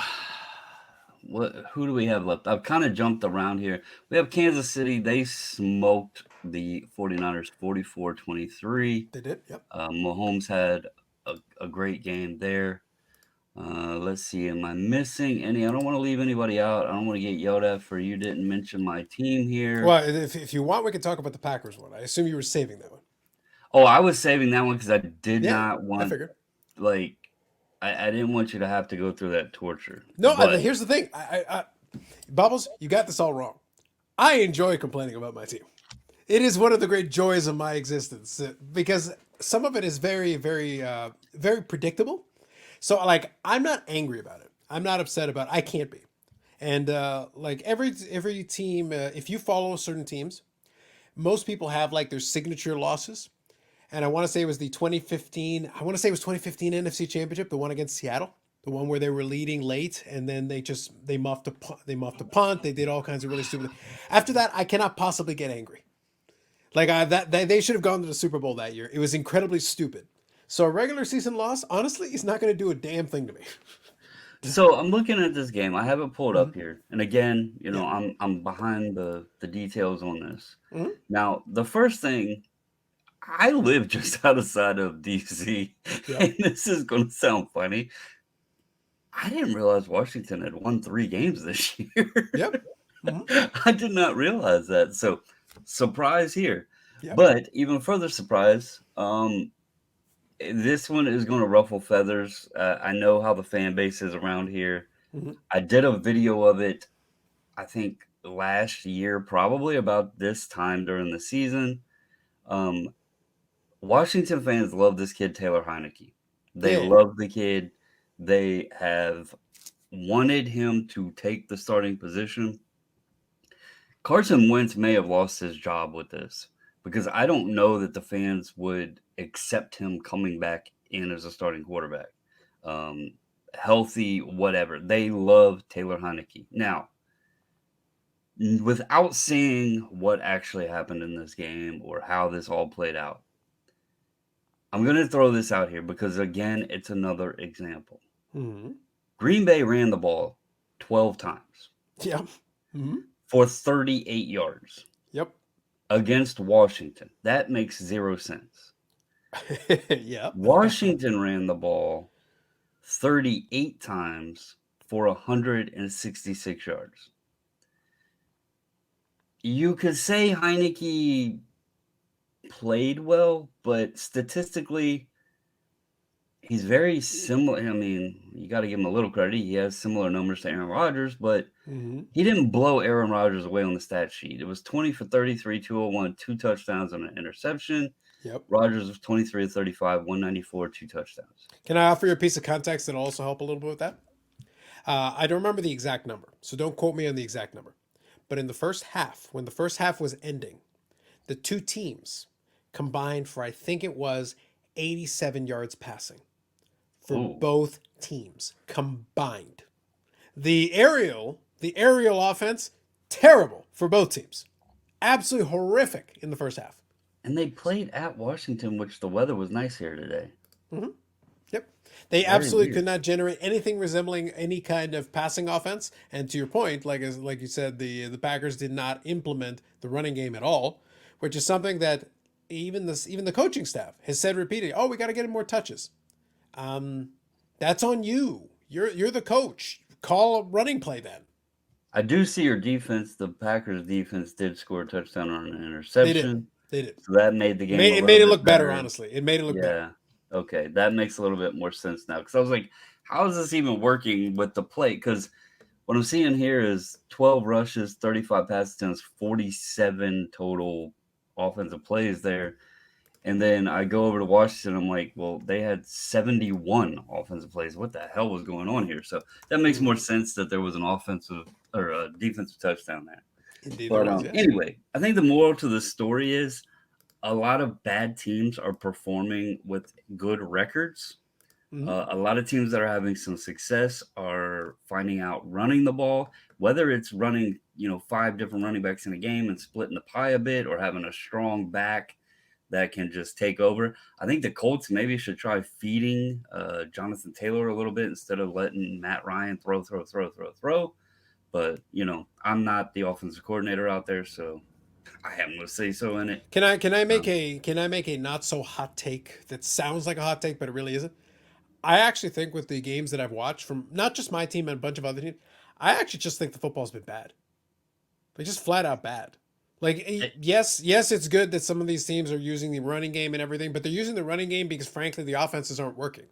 who do we have left? I've kind of jumped around here. We have Kansas City. They smoked the 49ers 44-23. They did. Yep. Mahomes had a great game there. Let's see. Am I missing any? I don't want to leave anybody out. I don't want to get yelled at for you didn't mention my team here. Well, if you want, we can talk about the Packers one. I assume you were saving that one. Oh, I was saving that one because I did not want. I figured. Like, I didn't want you to have to go through that torture. No, here's the thing. Bubbles, you got this all wrong. I enjoy complaining about my team. It is one of the great joys of my existence because some of it is very, very, very predictable. So, like, I'm not angry about it. I'm not upset about it. I can't be. And like every team, if you follow certain teams, most people have like their signature losses. And I want to say it was the 2015. I want to say it was 2015 NFC Championship, the one against Seattle, the one where they were leading late and then they muffed a punt. They did all kinds of really stupid. After that, I cannot possibly get angry. Like they should have gone to the Super Bowl that year. It was incredibly stupid. So a regular season loss, honestly, is not going to do a damn thing to me. So I'm looking at this game. I have it pulled up here, and again, I'm behind the details on this. Mm-hmm. Now, the first thing I live just outside of DC, Yep. and this is going to sound funny. I didn't realize Washington had won 3 games this year. Yep. Hmm. I did not realize that. So, surprise here. Yep. But even further surprise, this one is going to ruffle feathers. I know how the fan base is around here. Hmm. I did a video of it, I think last year, probably about this time during the season. Um, Washington fans love this kid, Taylor Heineke. They Yeah. love the kid. They have wanted him to take the starting position. Carson Wentz may have lost his job with this because I don't know that the fans would accept him coming back in as a starting quarterback. Um, Healthy, whatever. They love Taylor Heineke. Now, without seeing what actually happened in this game or how this all played out, I'm going to throw this out here because, again, it's another example. Hmm. Green Bay ran the ball 12 times Yep. Hmm. for 38 yards Yep. against Washington. That makes 0 sense. Yep. Washington ran the ball 38 times for 166 yards. You could say Heineke played well, but statistically, he's very similar. I mean, you got to give him a little credit. He has similar numbers to Aaron Rodgers, but Hmm. he didn't blow Aaron Rodgers away on the stat sheet. It was 20 for 33, 201, 2 touchdowns and an interception. Yep. Rodgers was 23 to 35, 194, 2 touchdowns. Can I offer you a piece of context that'll also help a little bit with that? I don't remember the exact number, so don't quote me on the exact number. But in the first half, when the first half was ending, the two teams combined for, I think it was 87 yards passing for Ooh. both teams combined. The aerial offense, terrible for both teams. Absolutely horrific in the first half. And they played at Washington, which the weather was nice here today. Mm-hmm. Yep. They Very absolutely weird. could not generate anything resembling any kind of passing offense. And to your point, like you said, the Packers did not implement the running game at all, which is something that even the coaching staff has said repeatedly. Oh, we got to get him more touches. That's on you. You're the coach. Call a running play then. I do see your defense. The Packers defense did score a touchdown on an They did. interception. They did. So that made the game It a made little it bit look better, better. honestly. It made it look better. Yeah. Okay. That makes a little bit more sense now. Because I was like, how is this even working with the play? Because what I'm seeing here is 12 rushes, 35 pass attempts, 47 total offensive plays there. And then I go over to Washington. I'm like, well, they had 71 offensive plays. What the hell was going on here? So that makes more sense that there was an offensive or a defensive touchdown there. Indeed, But there was. Yes. anyway, I think the moral to the story is a lot of bad teams are performing with good records. Mhm. A lot of teams that are having some success are finding out running the ball, whether it's running, 5 different running backs in a game and splitting the pie a bit or having a strong back that can just take over. I think the Colts maybe should try feeding Jonathan Taylor a little bit instead of letting Matt Ryan throw. But, I'm not the offensive coordinator out there, so I have no say so in it. Can I make a not so hot take that sounds like a hot take, but it really isn't? I actually think with the games that I've watched from not just my team and a bunch of other teams, I actually just think the football's been bad. Like just flat out bad. Like yes, it's good that some of these teams are using the running game and everything, but they're using the running game because frankly the offenses aren't working.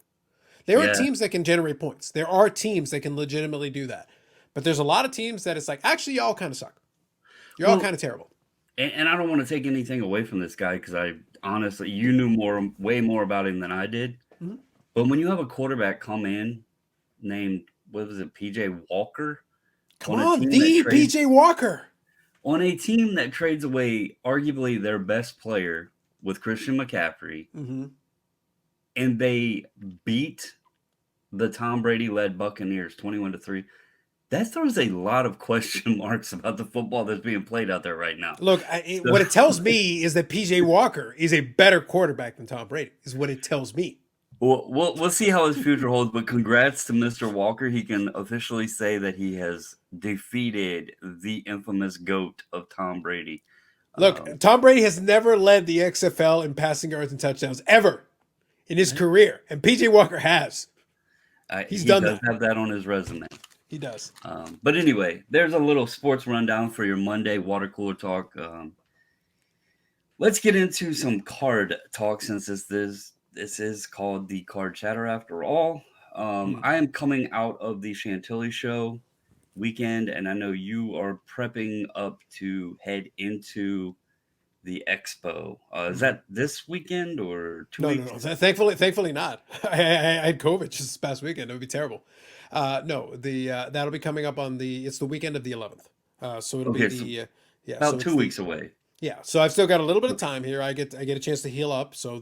There are Yeah. teams that can generate points. There are teams that can legitimately do that. But there's a lot of teams that it's like, actually y'all kind of suck. You're all Well, kind of terrible. and I don't want to take anything away from this guy because I honestly, you knew way more about him than I did. Mhm. But when you have a quarterback come in named, what was it, PJ Walker? Come a on, team the that trades PJ Walker. on a team that trades away arguably their best player with Christian McCaffrey, Mm-hmm. and they beat the Tom Brady led Buccaneers 21-3. That throws a lot of question marks about the football that's being played out there right now. Look, what it tells me is that PJ Walker is a better quarterback than Tom Brady. Is what it tells me. We'll see how his future holds, but congrats to Mr. Walker. He can officially say that he has defeated the infamous GOAT of Tom Brady. Look, Tom Brady has never led the XFL in passing yards and touchdowns ever in his career, and PJ Walker has. He's He done does that. have that on his resume. He does. But anyway, there's a little sports rundown for your Monday water cooler talk. Let's get into some card talk since this is called the Card Chatter after all. I am coming out of the Chantilly Show weekend, and I know you are prepping up to head into the expo. Is that this weekend or 2 weeks? No. Thankfully not. I had COVID just this past weekend. It would be terrible. No, the that'll be coming up on it's the weekend of the 11th. So it'll Okay, be so yeah. So about it's 2 weeks away. yeah. So I've still got a little bit of time here. I get a chance to heal up. So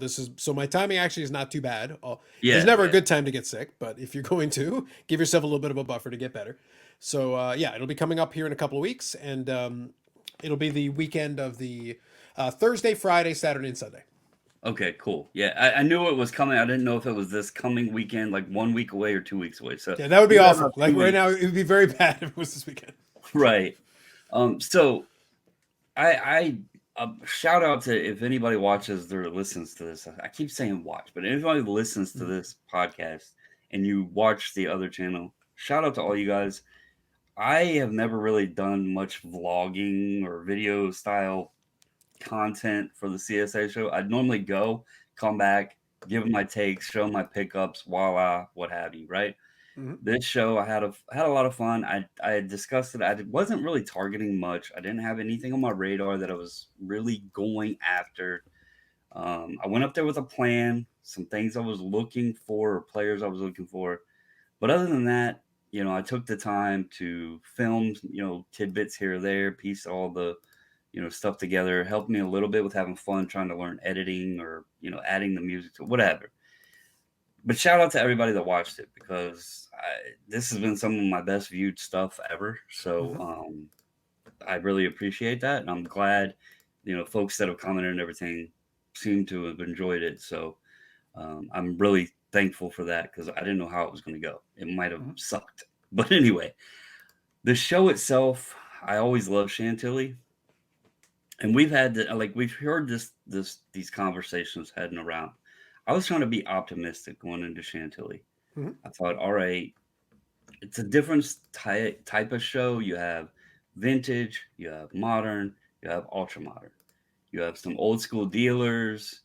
my timing actually is not too bad. There's Yeah, never a yeah. good time to get sick, but if you're going to give yourself a little bit of a buffer to get better. So yeah, it'll be coming up here in a couple of weeks, and it'll be the weekend of the Thursday, Friday, Saturday, and Sunday. Okay, cool. Yeah, I knew it was coming. I didn't know if it was this coming weekend, like 1 week away or 2 weeks away. So Yeah, that would be we got awful. about Like two right weeks. now, it would be very bad if it was this weekend. Right. So I shout out to if anybody watches or listens to this. I keep saying watch, but anybody listens to this podcast and you watch the other channel, shout out to all you guys. I have never really done much vlogging or video style content for the CSA show. I'd normally go, come back, give my takes, show my pickups, voila, what have you, right? Mhm. This show, I had a lot of fun. I had discussed it. I wasn't really targeting much. I didn't have anything on my radar that I was really going after. I went up there with a plan, some things I was looking for, or players I was looking for. But other than that, I took the time to film, tidbits here or there, piece all the, stuff together, helped me a little bit with having fun trying to learn editing or, adding the music to whatever. But shout out to everybody that watched it because this has been some of my best viewed stuff ever. So I really appreciate that. And I'm glad, folks that have commented and everything seem to have enjoyed it. So I'm really thankful for that because I didn't know how it was going to go. It might have sucked. But anyway, the show itself, I always love Chantilly. And we've heard these conversations heading around. I was trying to be optimistic going into Chantilly. Mhm. I thought, all right, it's a different type of show. You have vintage, you have modern, you have ultra modern. You have some old school dealers,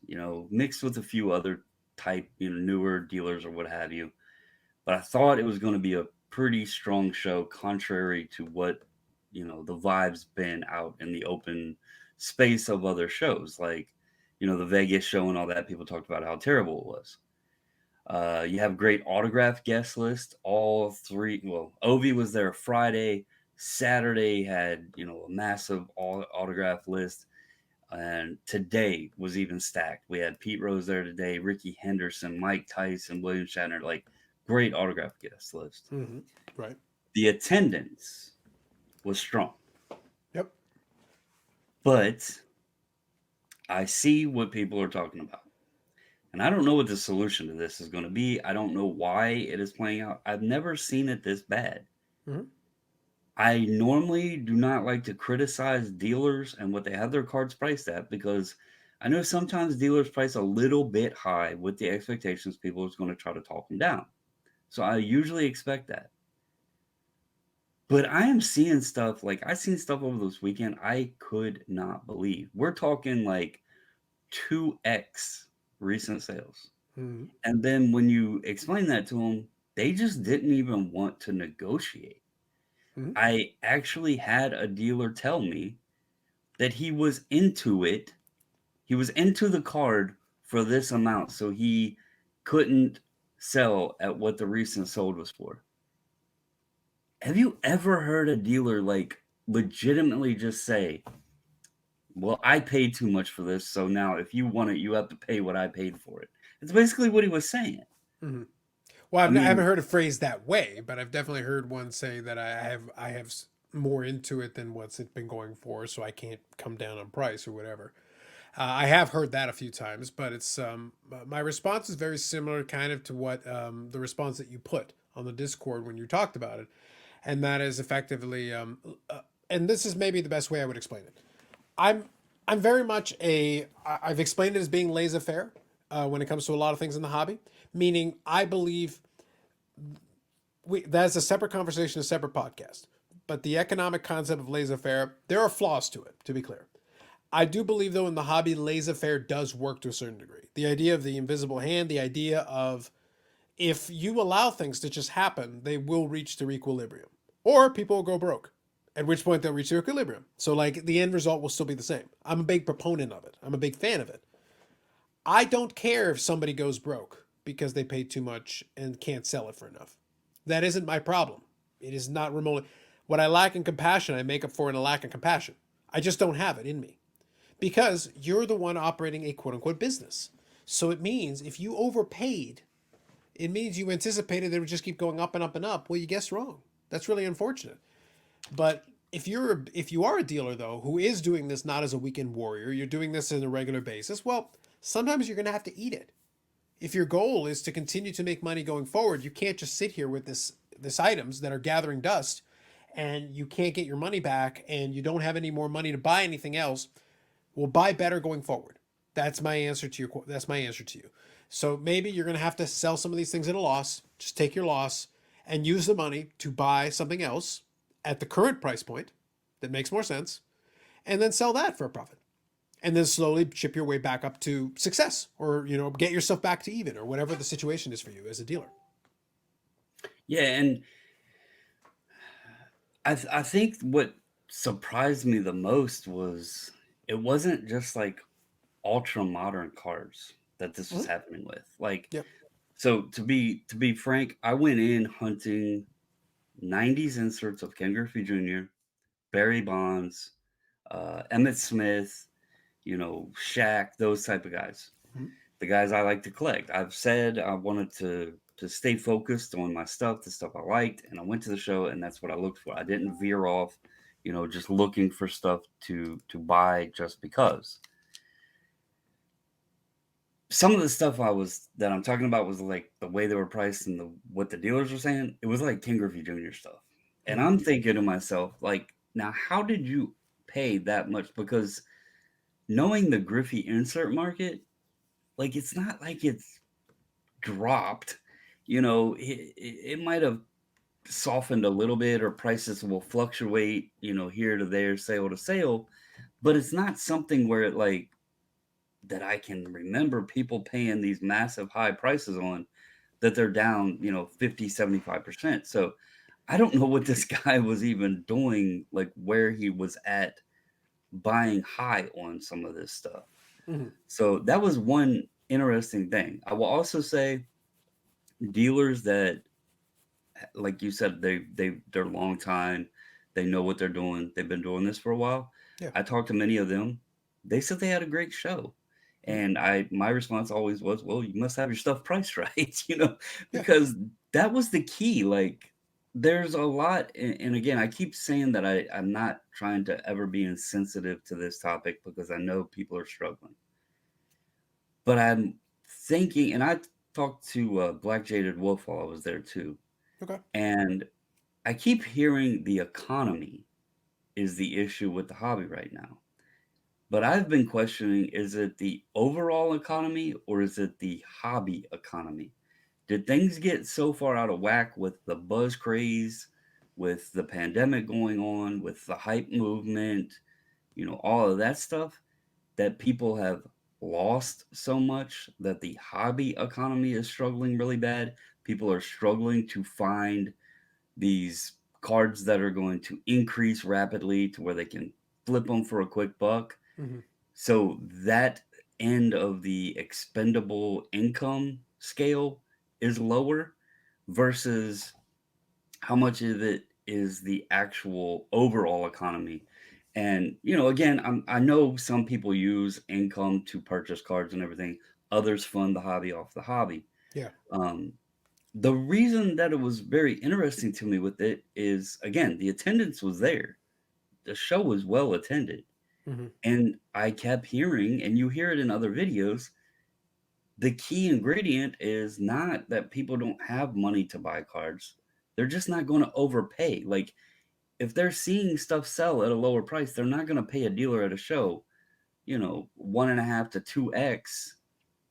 mixed with a few other type, newer dealers or what have you. But I thought it was going to be a pretty strong show, contrary to what, the vibe's been out in the open space of other shows. Like, the Vegas show and all that, people talked about how terrible it was. You have great autograph guest list. All three. Well, Ovi was there Friday. Saturday had a massive autograph list, and today was even stacked. We had Pete Rose there today, Ricky Henderson, Mike Tyson, William Shatner. Like great autograph guest list. Mhm. Right. The attendance was strong, Yep. but I see what people are talking about. And I don't know what the solution to this is going to be. I don't know why it is playing out. I've never seen it this bad. Mhm. I normally do not like to criticize dealers and what they have their cards priced at because I know sometimes dealers price a little bit high with the expectations people are going to try to talk them down. So I usually expect that. But I am seeing stuff like I seen stuff over this weekend I could not believe. We're talking like 2x recent sales. Mhm. And then when you explain that to them, they just didn't even want to negotiate. Mhm. I actually had a dealer tell me that he was into it. He was into the card for this amount, so he couldn't sell at what the recent sold was for. Have you ever heard a dealer like legitimately just say, well, I paid too much for this, so now if you want it, you have to pay what I paid for it? It's basically what he was saying. Mhm. Well, I I haven't mean, heard it phrased that way, but I've definitely heard one say that I have more into it than what's it been going for, so I can't come down on price or whatever. I have heard that a few times, but it's my response is very similar, kind of to what the response that you put on the Discord when you talked about it, and that is effectively, and this is maybe the best way I would explain it. I'm I'm very much I've explained it as being laissez-faire when it comes to a lot of things in the hobby, meaning I believe that's a separate conversation, a separate podcast. But the economic concept of laissez-faire, there are flaws to it, to be clear. I do believe, though, in the hobby, laissez-faire does work to a certain degree. The idea of the invisible hand, the idea of if you allow things to just happen, they will reach their equilibrium. Or people will go broke, at which point they'll reach their equilibrium. So, like, the end result will still be the same. I'm a big proponent of it, I'm a big fan of it. I don't care if somebody goes broke because they paid too much and can't sell it for enough. That isn't my problem. It is not remotely. What I lack in compassion, I make up for in a lack of compassion. I just don't have it in me because you're the one operating a quote unquote business. So it means if you overpaid, it means you anticipated it would just keep going up and up and up. Well, you guessed wrong. That's really unfortunate. But if you are a dealer though who is doing this not as a weekend warrior, you're doing this on a regular basis. Well, sometimes you're going to have to eat it. If your goal is to continue to make money going forward, you can't just sit here with this items that are gathering dust and you can't get your money back and you don't have any more money to buy anything else. Well, buy better going forward. That's my answer to you. So maybe you're going to have to sell some of these things at a loss. Just take your loss and use the money to buy something else at the current price point that makes more sense and then sell that for a profit. And then slowly chip your way back up to success or, get yourself back to even or whatever the situation is for you as a dealer. Yeah, and I think what surprised me the most was it wasn't just like ultra modern cards that this was Mm-hmm. happening with. Like, Yep. so to be frank, I went in hunting 90s inserts of Ken Griffey Jr., Barry Bonds, Emmett Smith, Shaq, those type of guys. Mm-hmm. The guys I like to collect. I've said I wanted to stay focused on my stuff, the stuff I liked, and I went to the show, and that's what I looked for. I didn't veer off, just looking for stuff to buy just because. Some of the stuff that I'm talking about was like the way they were priced and what the dealers were saying. It was like King Griffey Jr. stuff, and Mm-hmm. I'm thinking to myself, like, now how did you pay that much? Because knowing the Griffey insert market, like it's not like it's dropped. It might have softened a little bit, or prices will fluctuate, here to there, sale to sale, but it's not something where it like that I can remember people paying these massive high prices on that they're down, 50, 75%. So I don't know what this guy was even doing, like where he was at buying high on some of this stuff. Mm-hmm. So that was one interesting thing. I will also say dealers that, like you said, they're long time, they know what they're doing. They've been doing this for a while. Yeah. I talked to many of them. They said they had a great show. Mm-hmm. And my response always was, well, you must have your stuff priced right, Yeah. because that was the key. Like there's a lot, and again, I keep saying that I'm not trying to ever be insensitive to this topic because I know people are struggling. But I'm thinking, and I talked to Black Jaded Wolf while I was there too, Okay. and I keep hearing the economy is the issue with the hobby right now. But I've been questioning, is it the overall economy or is it the hobby economy? Did things get so far out of whack with the buzz craze, with the pandemic going on, with the hype movement, all of that stuff, that people have lost so much that the hobby economy is struggling really bad? People are struggling to find these cards that are going to increase rapidly to where they can flip them for a quick buck. Mm-hmm. So that end of the expendable income scale is lower versus how much of it is the actual overall economy. And again, I know some people use income to purchase cards and everything. Others fund the hobby off the hobby. Yeah. Um, the reason that it was very interesting to me with it is, again, the attendance was there. The show was well attended. Mm-hmm. And I kept hearing, and you hear it in other videos, the key ingredient is not that people don't have money to buy cards. They're just not going to overpay. Like, if they're seeing stuff sell at a lower price, they're not going to pay a dealer at a show, 1.5 to 2x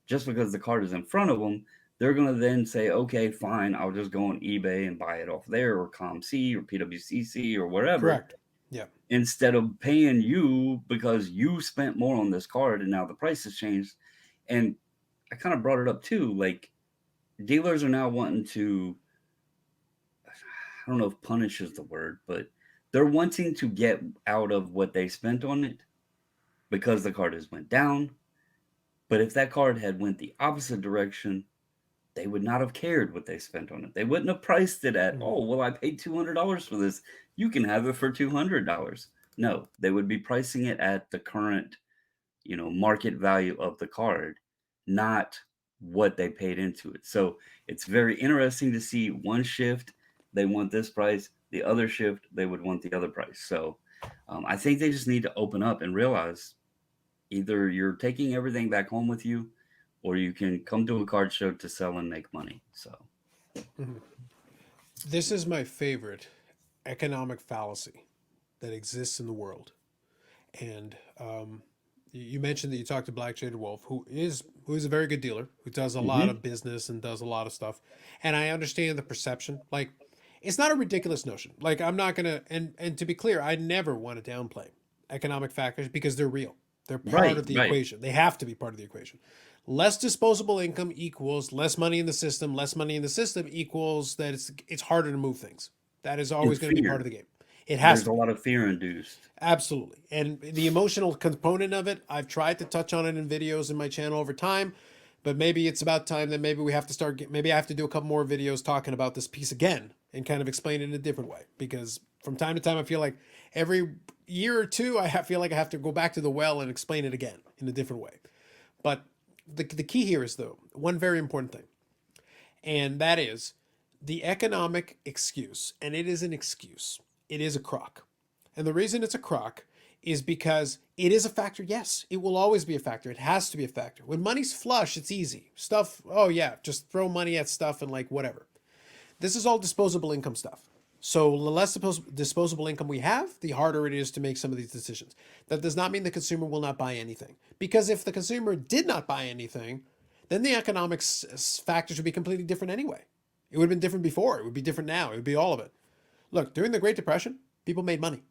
just because the card is in front of them, they're going to then say, okay, fine, I'll just go on eBay and buy it off there, or ComC or PWCC or wherever, Correct. Yeah. instead of paying you because you spent more on this card and now the price has changed. And I kind of brought it up too. Like, dealers are now wanting to, I don't know if punish is the word, but they're wanting to get out of what they spent on it because the card has went down. But if that card had went the opposite direction, they would not have cared what they spent on it. They wouldn't have priced it at, oh, well, I paid $200 for this. You can have it for $200. No, they would be pricing it at the current, market value of the card, not what they paid into it. So it's very interesting to see one shift, they want this price, the other shift, they would want the other price. So I think they just need to open up and realize either you're taking everything back home with you, or you can come to a card show to sell and make money. So, This is my favorite economic fallacy that exists in the world. And you mentioned that you talked to Black Shaded Wolf, who is a very good dealer, who does a lot of business and does a lot of stuff. And I understand the perception. Like, it's not a ridiculous notion. Like, I'm not gonna, and to be clear, I never want to downplay economic factors because they're real. They're part of the equation. They have to be part of the equation. Less disposable income equals less money in the system. Less money in the system equals that it's harder to move things. That is always going to be part of the game. It has there's to a be. lot of fear induced. Absolutely. And the emotional component of it, I've tried to touch on it in videos in my channel over time, but maybe it's about time that maybe we have to maybe I have to do a couple more videos talking about this piece again and kind of explain it in a different way. Because from time to time, I feel like every year or two, feel like I have to go back to the well and explain it again in a different way. But the key here is, though, one very important thing, and that is the economic excuse. And it is an excuse. It is a crock. And the reason it's a crock is because it is a factor. Yes, it will always be a factor. It has to be a factor. When money's flush, it's easy. Stuff, oh yeah, just throw money at stuff and like whatever. This is all disposable income stuff. So the less disposable income we have, the harder it is to make some of these decisions. That does not mean the consumer will not buy anything. Because if the consumer did not buy anything, then the economics factors would be completely different anyway. It would have been different before. It would be different now. It would be all of it. Look, during the Great Depression, people made money.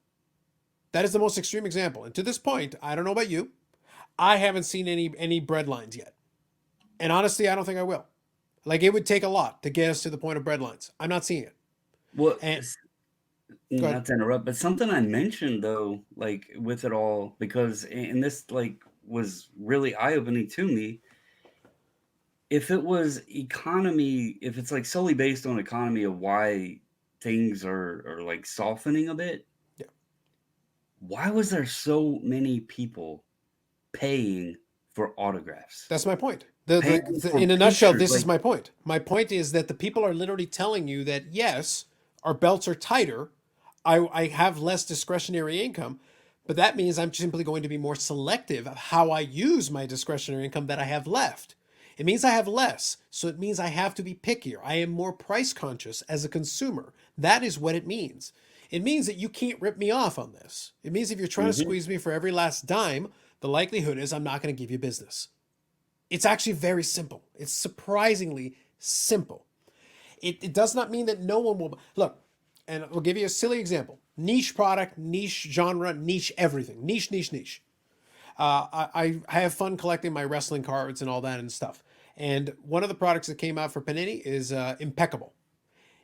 That is the most extreme example. And to this point, I don't know about you, I haven't seen any bread lines yet. And honestly, I don't think I will. Like, it would take a lot to get us to the point of bread lines. I'm not seeing it. Well, And not to interrupt, but something I mentioned though, like with it all, because and this like was really eye-opening to me. If it was economy, if it's like solely based on economy of why things are like softening a bit, yeah, why was there so many people paying for autographs? that's my point. Paying for In a nutshell, pictures, this is like, my point. My point is that the people are literally telling you that, yes, our belts are tighter. I have less discretionary income, but that means I'm simply going to be more selective of how I use my discretionary income that I have left. It means I have less, so it means I have to be pickier. I am more price conscious as a consumer. That is what it means. It means that you can't rip me off on this. It means if you're trying to squeeze me for every last dime, the likelihood is I'm not going to give you business. It's actually very simple. It's surprisingly simple. It does not mean that no one will. Look, and I'll give you a silly example. Niche product, niche genre, niche everything. Niche, niche, niche. I have fun collecting my wrestling cards and all that and stuff. And one of the products that came out for Panini is Impeccable.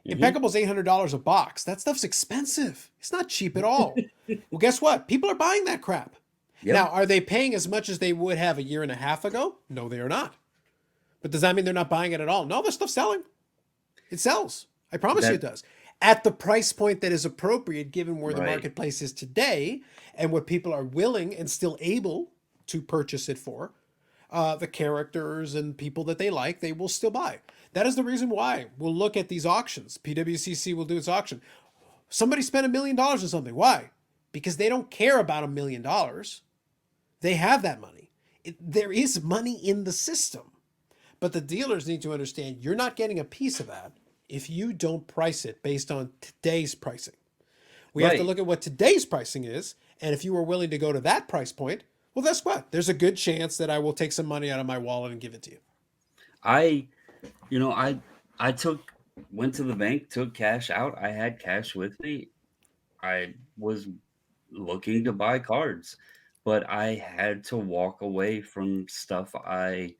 Impeccable's $800 a box. That stuff's expensive. It's not cheap at all. Well, guess what? People are buying that crap. Yep. Now, are they paying as much as they would have a year and a half ago? No, they are not. But does that mean they're not buying it at all? No, this stuff's selling. It sells. I promise you it does. At the price point that is appropriate given where the marketplace is today and what people are willing and still able to purchase it for, the characters and people that they like, they will still buy. That is the reason why we'll look at these auctions. PWCC will do its auction. Somebody spent $1 million on something. Why? Because they don't care about $1 million. They have that money. There is money in the system. But the dealers need to understand you're not getting a piece of that if you don't price it based on today's pricing. We have to look at what today's pricing is. And if you are willing to go to that price point, Well, that's what. There's a good chance that I will take some money out of my wallet and give it to you. I, you know, I went to the bank, took cash out. I had cash with me. I was looking to buy cards, but I had to walk away from stuff I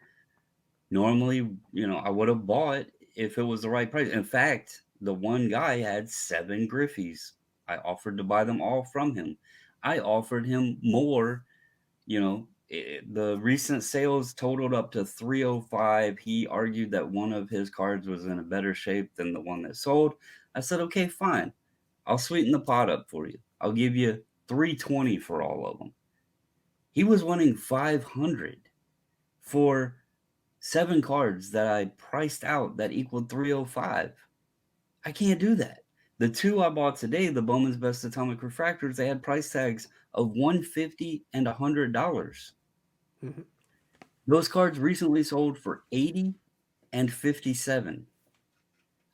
normally, I would have bought if it was the right price. In fact, the one guy had 7 Griffies. I offered to buy them all from him. I offered him more, the recent sales totaled up to 305. He argued that one of his cards was in a better shape than the one that sold. I said, "Okay, fine. I'll sweeten the pot up for you. I'll give you 320 for all of them." He was wanting 500 for 7 cards that I priced out that equaled 305. I can't do that. The 2 I bought today, the Bowman's Best Atomic Refractors, they had price tags of 150 and $100. Mhm. Those cards recently sold for 80 and 57.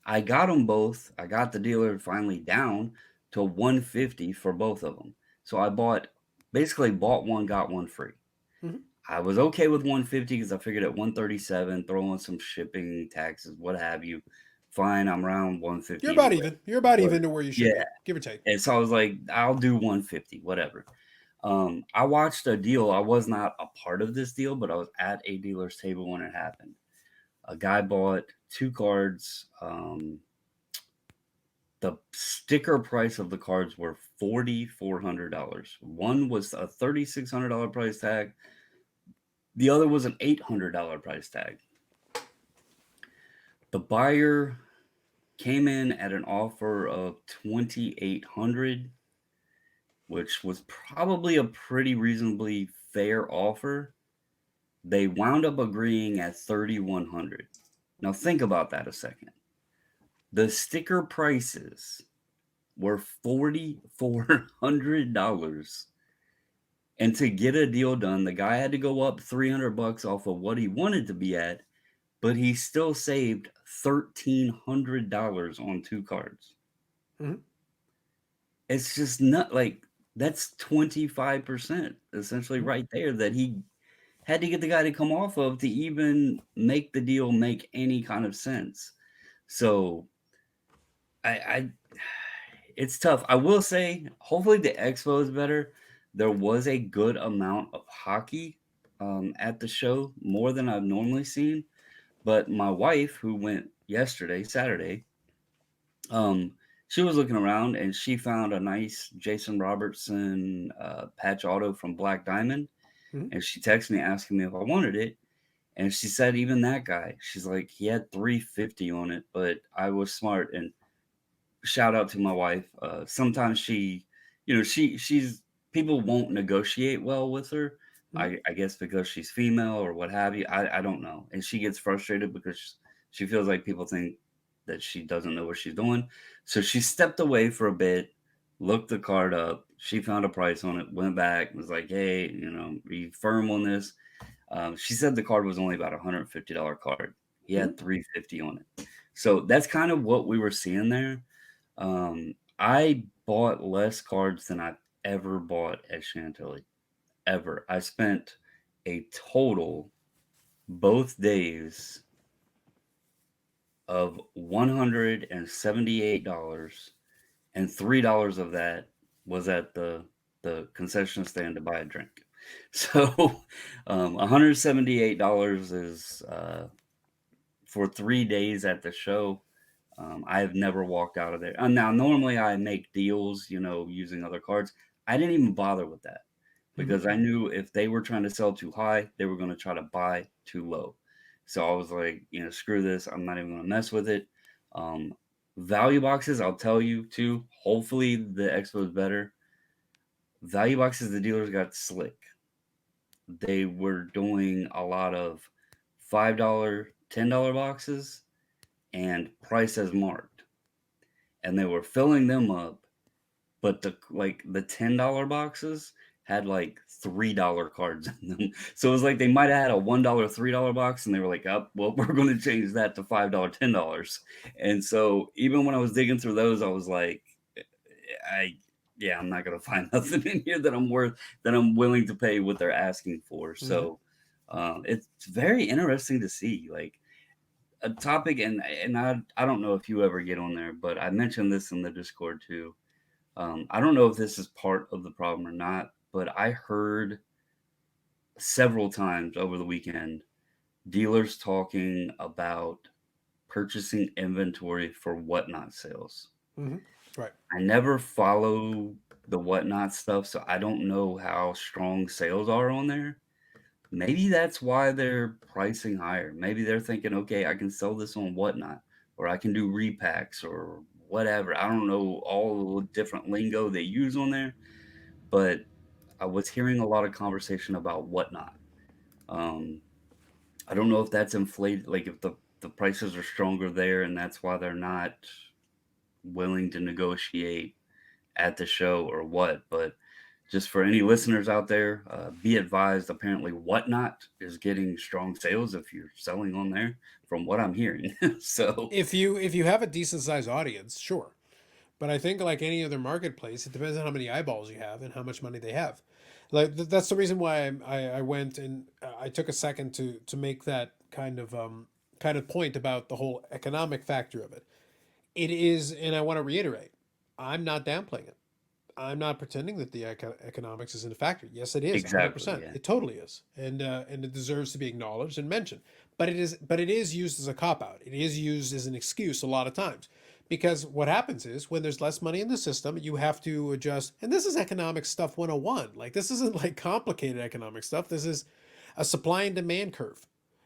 I got them both. I got the dealer finally down to 150 for both of them. So I basically bought one, got one free. Mhm. I was okay with 150 because I figured at 137, throw in some shipping, taxes, what have you. Fine, I'm around 150 You're about anyway. even. You're about But even to where you should yeah, be, give or take. and so I was like, I'll do 150, whatever. I watched a deal. I was not a part of this deal, but I was at a dealer's table when it happened. A guy bought 2 cards. The sticker price of the cards were $4,400. One was a $3,600 price tag. The other was an $800 price tag. The buyer came in at an offer of 2,800, which was probably a pretty reasonably fair offer. They wound up agreeing at 3,100. Now think about that a second. The sticker prices were $4,400. And to get a deal done, the guy had to go up $300 off of what he wanted to be at, but he still saved $1,300 on 2 cards. Mhm. It's just not like that's 25% essentially Mhm. right there that he had to get the guy to come off of to even make the deal make any kind of sense. So I it's tough. I will say, hopefully the expo is better. There was a good amount of hockey at the show, more than I've normally seen. But my wife, who went yesterday, Saturday, um, she was looking around and she found a nice Jason Robertson patch auto from Black Diamond. Mhm. And she texted me asking me if I wanted it. And she said, even that guy, she's like, he had 350 on it, but I was smart. And shout out to my wife. Sometimes she's people won't negotiate well with her. Mhm. I guess because she's female or what have you. I don't know. And she gets frustrated because she feels like people think that she doesn't know what she's doing. So she stepped away for a bit, looked the card up. She found a price on it, went back, was like, "Hey, are you firm on this?" She said the card was only about $150 card. He Mhm. had 350 on it. So that's kind of what we were seeing there. I bought less cards than I've ever bought at Chantilly. Ever. I spent a total both days of $178, and $3 of that was at the concession stand to buy a drink. So $178 is for 3 days at the show. I have never walked out of there. Now, normally I make deals, using other cards. I didn't even bother with that Mhm. because I knew if they were trying to sell too high, they were going to try to buy too low. So I was like, screw this. I'm not even going to mess with it. Um, Value boxes, I'll tell you too. Hopefully the expo is better. Value boxes, the dealers got slick. They were doing a lot of $5, $10 boxes and price as marked, and they were filling them up, but the $10 boxes had like $3 cards in them. So it was like they might have had a $1, $3 box, and they were like, "Oh, well, we're going to change that to $5, $10." And so even when I was digging through those, I was like, I yeah, I'm not gonna find nothing in here that I'm willing to pay what they're asking for. Mm-hmm. So it's very interesting to see like a topic, and I don't know if you ever get on there, but I mentioned this in the Discord too. I don't know if this is part of the problem or not, but I heard several times over the weekend dealers talking about purchasing inventory for whatnot sales. Mm-hmm. Right. I never follow the whatnot stuff, so I don't know how strong sales are on there. Maybe that's why they're pricing higher. Maybe they're thinking, okay, I can sell this on whatnot, or I can do repacks or whatever. I don't know all the different lingo they use on there, but I was hearing a lot of conversation about whatnot. Um, I don't know if that's inflated, like if the prices are stronger there, and that's why they're not willing to negotiate at the show or what. But just for any listeners out there, be advised. Apparently, Whatnot is getting strong sales if you're selling on there, from what I'm hearing. So, If you have a decent sized audience, sure. But I think like any other marketplace, it depends on how many eyeballs you have and how much money they have. Like that's the reason why I went and I took a second to make that kind of point about the whole economic factor of it. It is, and I want to reiterate, I'm not downplaying it. I'm not pretending that the economics isn't a factor. Yes, it is, exactly, 100%. yeah, It totally is, and it deserves to be acknowledged and mentioned. But it is used as a cop out. It is used as an excuse a lot of times, because what happens is when there's less money in the system, you have to adjust. And this is economic stuff 101. Like this isn't like complicated economic stuff. This is a supply and demand curve.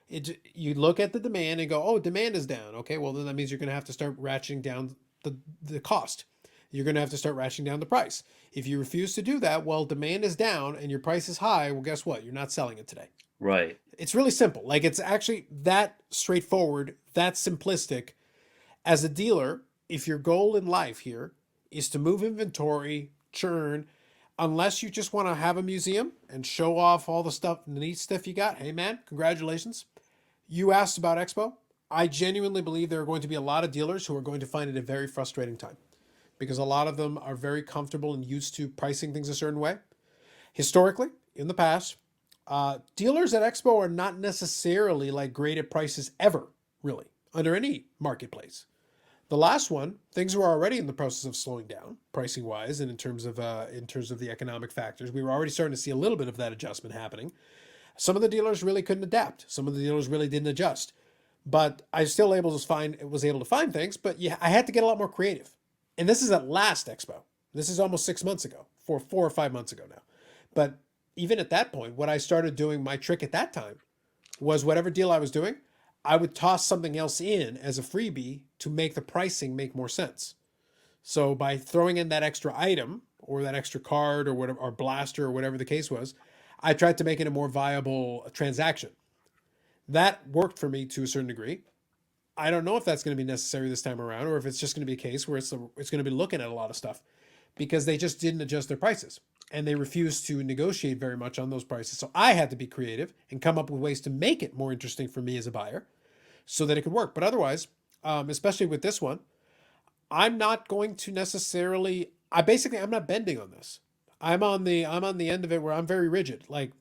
You look at the demand and go, oh, demand is down. Okay, well then that means you're going to have to start ratcheting down the cost. You're going to have to start ratcheting down the price. If you refuse to do that, well, demand is down and your price is high. Well, guess what? You're not selling it today. right, It's really simple. Like it's actually that straightforward, that simplistic. As a dealer, if your goal in life here is to move inventory, churn, unless you just want to have a museum and show off all the stuff, the neat stuff you got, hey man, congratulations. You asked about Expo. I genuinely believe there are going to be a lot of dealers who are going to find it a very frustrating time because a lot of them are very comfortable and used to pricing things a certain way. Historically, in the past, dealers at Expo are not necessarily like great at prices ever, really, under any marketplace. The last one, things were already in the process of slowing down, pricing wise, and in terms of the economic factors. We were already starting to see a little bit of that adjustment happening. Some of the dealers really couldn't adapt. Some of the dealers really didn't adjust. But I still was able to find things, but yeah, I had to get a lot more creative. And this is at last Expo. This is almost 6 months ago, 4 or 5 months ago now. But even at that point, what I started doing, my trick at that time was whatever deal I was doing, I would toss something else in as a freebie to make the pricing make more sense. So by throwing in that extra item or that extra card or whatever, or blaster or whatever the case was, I tried to make it a more viable transaction. That worked for me to a certain degree. I don't know if that's going to be necessary this time around, or if it's just going to be a case where it's going to be looking at a lot of stuff because they just didn't adjust their prices and they refused to negotiate very much on those prices. So I had to be creative and come up with ways to make it more interesting for me as a buyer so that it could work. But otherwise, especially with this one, I'm not going to necessarily. I'm not bending on this. I'm on the end of it where I'm very rigid. Like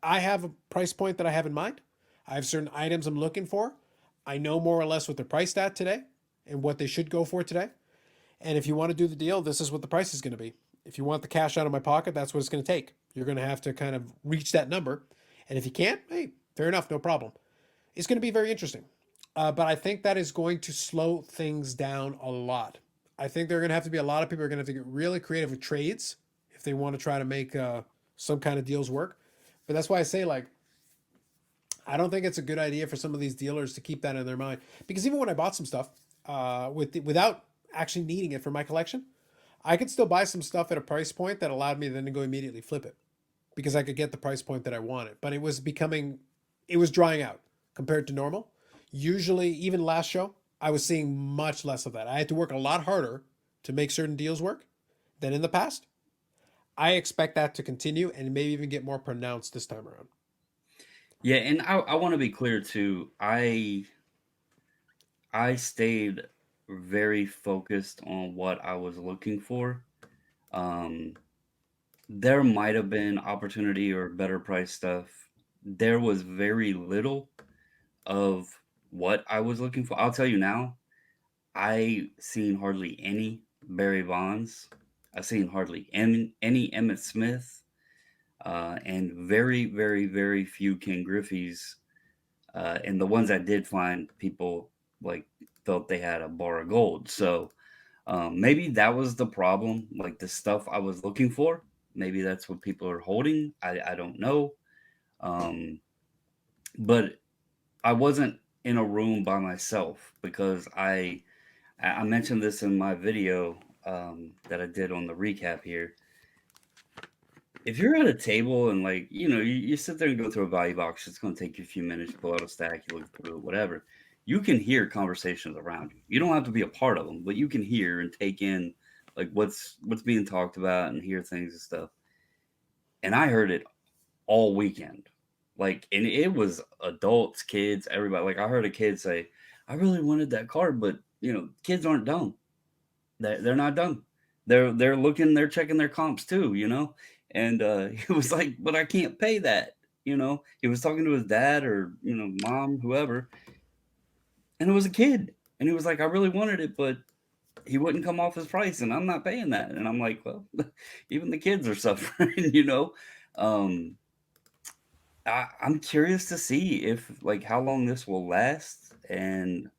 I have a price point that I have in mind. I have certain items I'm looking for. I know more or less what they're priced at today and what they should go for today. And if you want to do the deal, this is what the price is going to be. If you want the cash out of my pocket, that's what it's going to take. You're going to have to kind of reach that number. And if you can't, hey, fair enough, no problem. It's going to be very interesting. But I think that is going to slow things down a lot. I think there are going to have to be a lot of people are going to have to get really creative with trades if they want to try to make some kind of deals work. But that's why I say, like, I don't think it's a good idea for some of these dealers to keep that in their mind. Because even when I bought some stuff without actually needing it for my collection, I could still buy some stuff at a price point that allowed me then to go immediately flip it because I could get the price point that I wanted. But it was drying out compared to normal. Usually, even last show, I was seeing much less of that. I had to work a lot harder to make certain deals work than in the past. I expect that to continue and maybe even get more pronounced this time around. yeah. And I want to be clear too. I stayed very focused on what I was looking for. Um, there might have been opportunity or better price stuff. There was very little of what I was looking for. I'll tell you now, I seen hardly any Barry Bonds. I've seen hardly any Emmett Smith, and very, very, very few Ken Griffey's. And the ones I did find, people like felt they had a bar of gold. So maybe that was the problem. Like the stuff I was looking for, maybe that's what people are holding. I don't know. Um, but I wasn't in a room by myself because I mentioned this in my video that I did on the recap here. If you're at a table and like you sit there and go through a value box, it's going to take you a few minutes. You pull out a stack, you look through it, whatever. You can hear conversations around you. You don't have to be a part of them, but you can hear and take in like what's being talked about and hear things and stuff. And I heard it all weekend. Like, and it was adults, kids, everybody. Like, I heard a kid say, "I really wanted that card," but kids aren't dumb. They're not dumb. They're looking, they're checking their comps too, And he was like, "But I can't pay that." He was talking to his dad or mom, whoever, and it was a kid, and he was like, "I really wanted it, but he wouldn't come off his price, and I'm not paying that." And I'm like, "Well, even the kids are suffering." Um, I'm curious to see if like how long this will last, and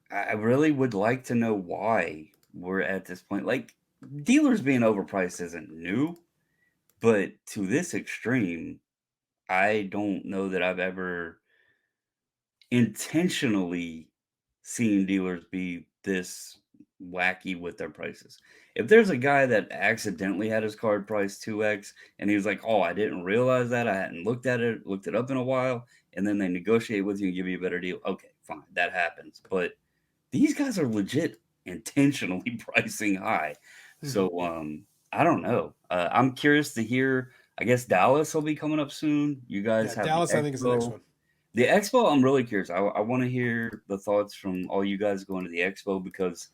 I really would like to know why we're at this point. Like dealers being overpriced isn't new, but to this extreme, I don't know that I've ever intentionally seen dealers be this wacky with their prices. If there's a guy that accidentally had his card price 2x and he was like, "Oh, I didn't realize that. I hadn't looked it up in a while," and then they negotiate with you and give you a better deal. Okay, fine. That happens. But these guys are legit intentionally pricing high. Mhm. So I don't know. I'm curious to hear. I guess Dallas will be coming up soon. You guys Yeah, have the Dallas, I think, is the next expo. one. The expo, I'm really curious. I want to hear the thoughts from all you guys going to the expo because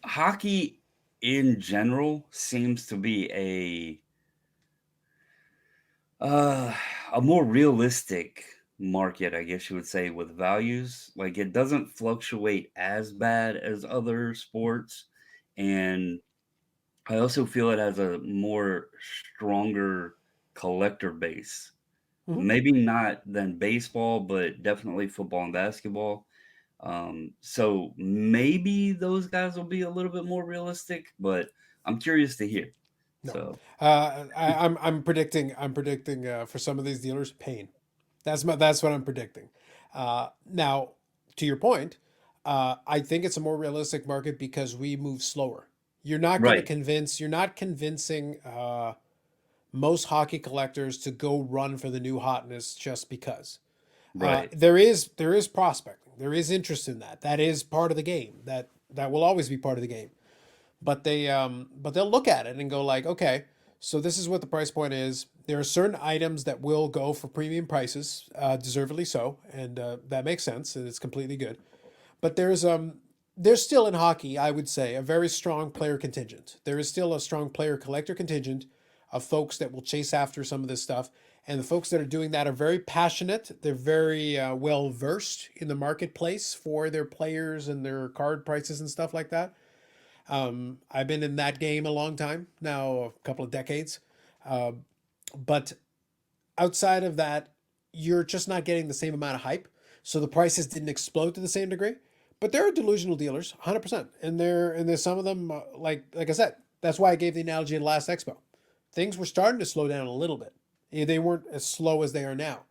hockey in general seems to be uh, a more realistic market, I guess you would say, with values. Like it doesn't fluctuate as bad as other sports, and I also feel it has a more stronger collector base. Mhm. Maybe not than baseball, but definitely football and basketball. So maybe those guys will be a little bit more realistic, but I'm curious to hear. No, So I'm predicting for some of these dealers pain. That's what I'm predicting. Now, to your point, I think it's a more realistic market because we move slower. right, You're not convincing most hockey collectors to go run for the new hotness just because. right. There is prospecting. There is interest in that. That is part of the game. That will always be part of the game. But they'll look at it and go like, okay, so this is what the price point is. There are certain items that will go for premium prices, deservedly so, and that makes sense and it's completely good. But there's still in hockey, I would say, a very strong player contingent. There is still a strong player collector contingent of folks that will chase after some of this stuff. And the folks that are doing that are very passionate. They're very well versed in the marketplace for their players and their card prices and stuff like that. I've been in that game a long time now, a couple of decades. Uh, but outside of that, you're just not getting the same amount of hype. So the prices didn't explode to the same degree. But there are delusional dealers, 100%, and there's some of them like I said. That's why I gave the analogy in the last expo. Things were starting to slow down a little bit. They weren't as slow as they are now.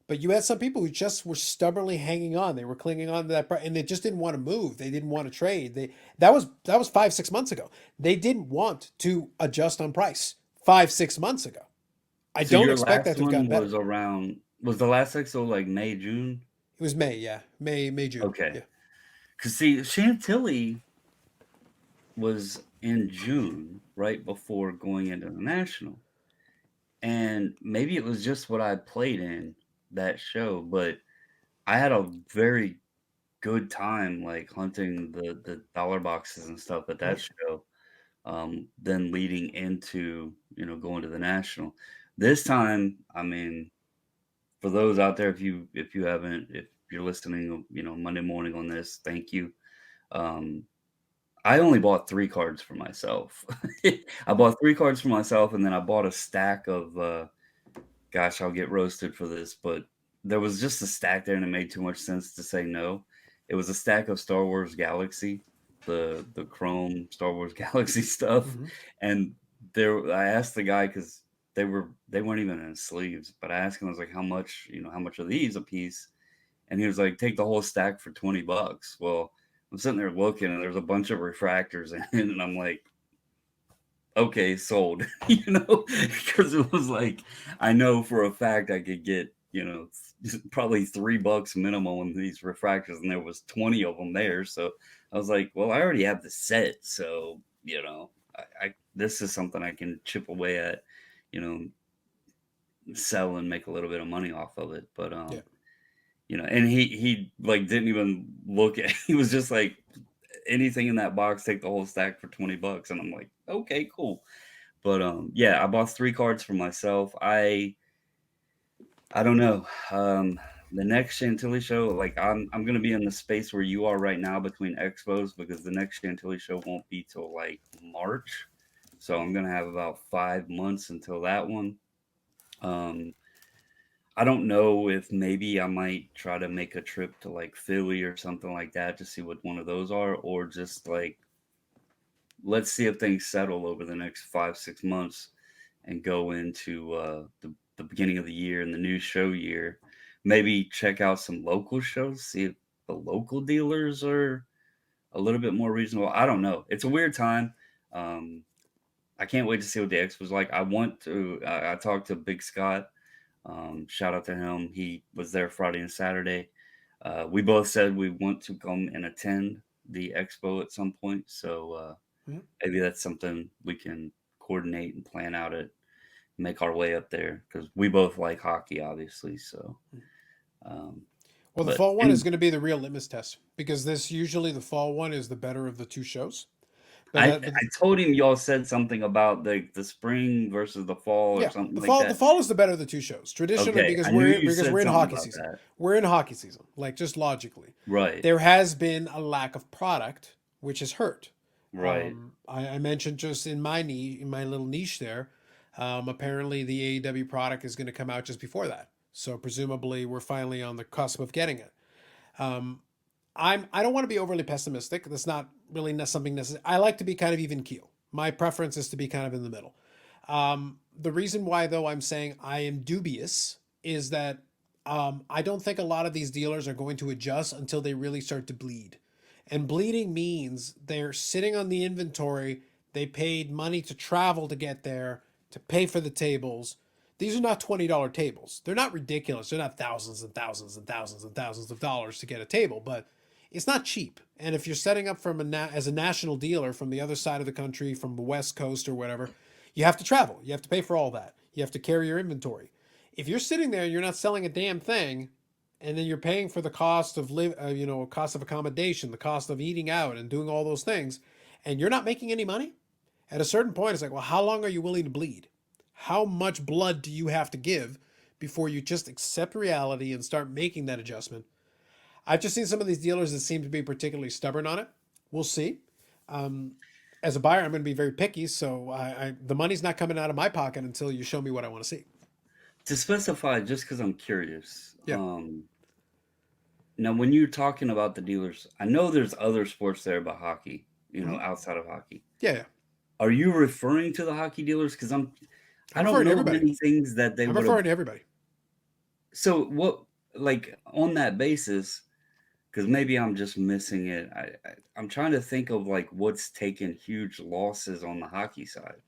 But you had some people who just were stubbornly hanging on. They were clinging on to that price, and they just didn't want to move. They didn't want to trade. That was 5 6 months ago. They didn't want to adjust on price 5 6 months ago. I So don't your expect that last to have gotten one better. was the last expo like May, June? It was May, yeah, May June, Okay. yeah. Because see, Chantilly was in June, right before going into the national. And maybe it was just what I played in that show, but I had a very good time, like hunting the dollar boxes and stuff at that Mhm. show. Then leading into going to the national. This time, I mean, for those out there, if you're listening, Monday morning on this, thank you. Um, I only bought 3 cards for myself. I bought 3 cards for myself, and then I bought a stack of, gosh, I'll get roasted for this, but there was just a stack there, and it made too much sense to say no. It was a stack of Star Wars Galaxy, the Chrome Star Wars Galaxy stuff, Mhm. and there I asked the guy because they weren't even in sleeves, but I asked him, I was like, how much are these a piece? And he was like, take the whole stack for 20 bucks. Well, I'm sitting there looking and there's a bunch of refractors in it, and I'm like, okay, sold, because it was like, I know for a fact I could get, probably $3 minimum on these refractors, and there was 20 of them there. So I was like, well, I already have the set. So, this is something I can chip away at, you know, sell and make a little bit of money off of it. But, Yeah. and he like didn't even look at, he was just like, anything in that box, take the whole stack for 20 bucks. And I'm like, okay, cool. But yeah, I bought 3 cards for myself. I don't know. The next Chantilly show, like I'm gonna be in the space where you are right now between expos, because the next Chantilly show won't be till like March. So I'm gonna have about 5 months until that one. Um, I don't know if maybe I might try to make a trip to like Philly or something like that to see what one of those are, or just like, let's see if things settle over the next 5 6 months and go into the beginning of the year and the new show year. Maybe check out some local shows, see if the local dealers are a little bit more reasonable. I don't know. It's a weird time. Um, I can't wait to see what the Expo's like. I talked to Big Scott. Shout out to him. He was there Friday and Saturday. We both said we want to come and attend the Expo at some point. So Mhm. maybe that's something we can coordinate and plan out at make our way up there, because we both like hockey, obviously. So, um, Well, the but fall one is and going to be the real litmus test because this usually the fall one is the better of the two shows. But I that, but I told him y'all said something about the spring versus the fall or yeah, something the like fall the that. fall is the better of the two shows traditionally Okay, because I knew you we're said in something hockey about season. that. We're in hockey season. Like just logically, Right, there has been a lack of product, which has hurt. right. I mentioned just in my in my little niche there. Apparently, the AEW product is going to come out just before that, so presumably we're finally on the cusp of getting it. Um, I don't want to be overly pessimistic. That's not really something necessary. I like to be kind of even keel. My preference is to be kind of in the middle. The reason why though I'm saying I am dubious is that I don't think a lot of these dealers are going to adjust until they really start to bleed. And bleeding means they're sitting on the inventory. They paid money to travel to get there, to pay for the tables. These are not $20 tables. They're not ridiculous. They're not thousands and thousands and thousands and thousands of dollars to get a table, but it's not cheap. And if you're setting up as a national dealer from the other side of the country, from the West Coast or whatever, you have to travel. You have to pay for all that. You have to carry your inventory. If you're sitting there and you're not selling a damn thing, and then you're paying for the cost of cost of accommodation, the cost of eating out, and doing all those things, and you're not making any money, at a certain point, it's like, well, how long are you willing to bleed? How much blood do you have to give before you just accept reality and start making that adjustment? I've just seen some of these dealers that seem to be particularly stubborn on it. We'll see. Um, as a buyer, I'm going to be very picky, so the money's not coming out of my pocket until you show me what I want to see. To specify, just because I'm curious, Yeah. now when you're talking about the dealers, I know there's other sports there but hockey, Mhm. outside of hockey. Yeah, yeah. Are you referring to the hockey dealers? Because I I'm don't referring to know everybody. many things that they I'm would have. referring to everybody. So what, like on that basis, because maybe I'm just missing it. I'm trying to think of like what's taken huge losses on the hockey side.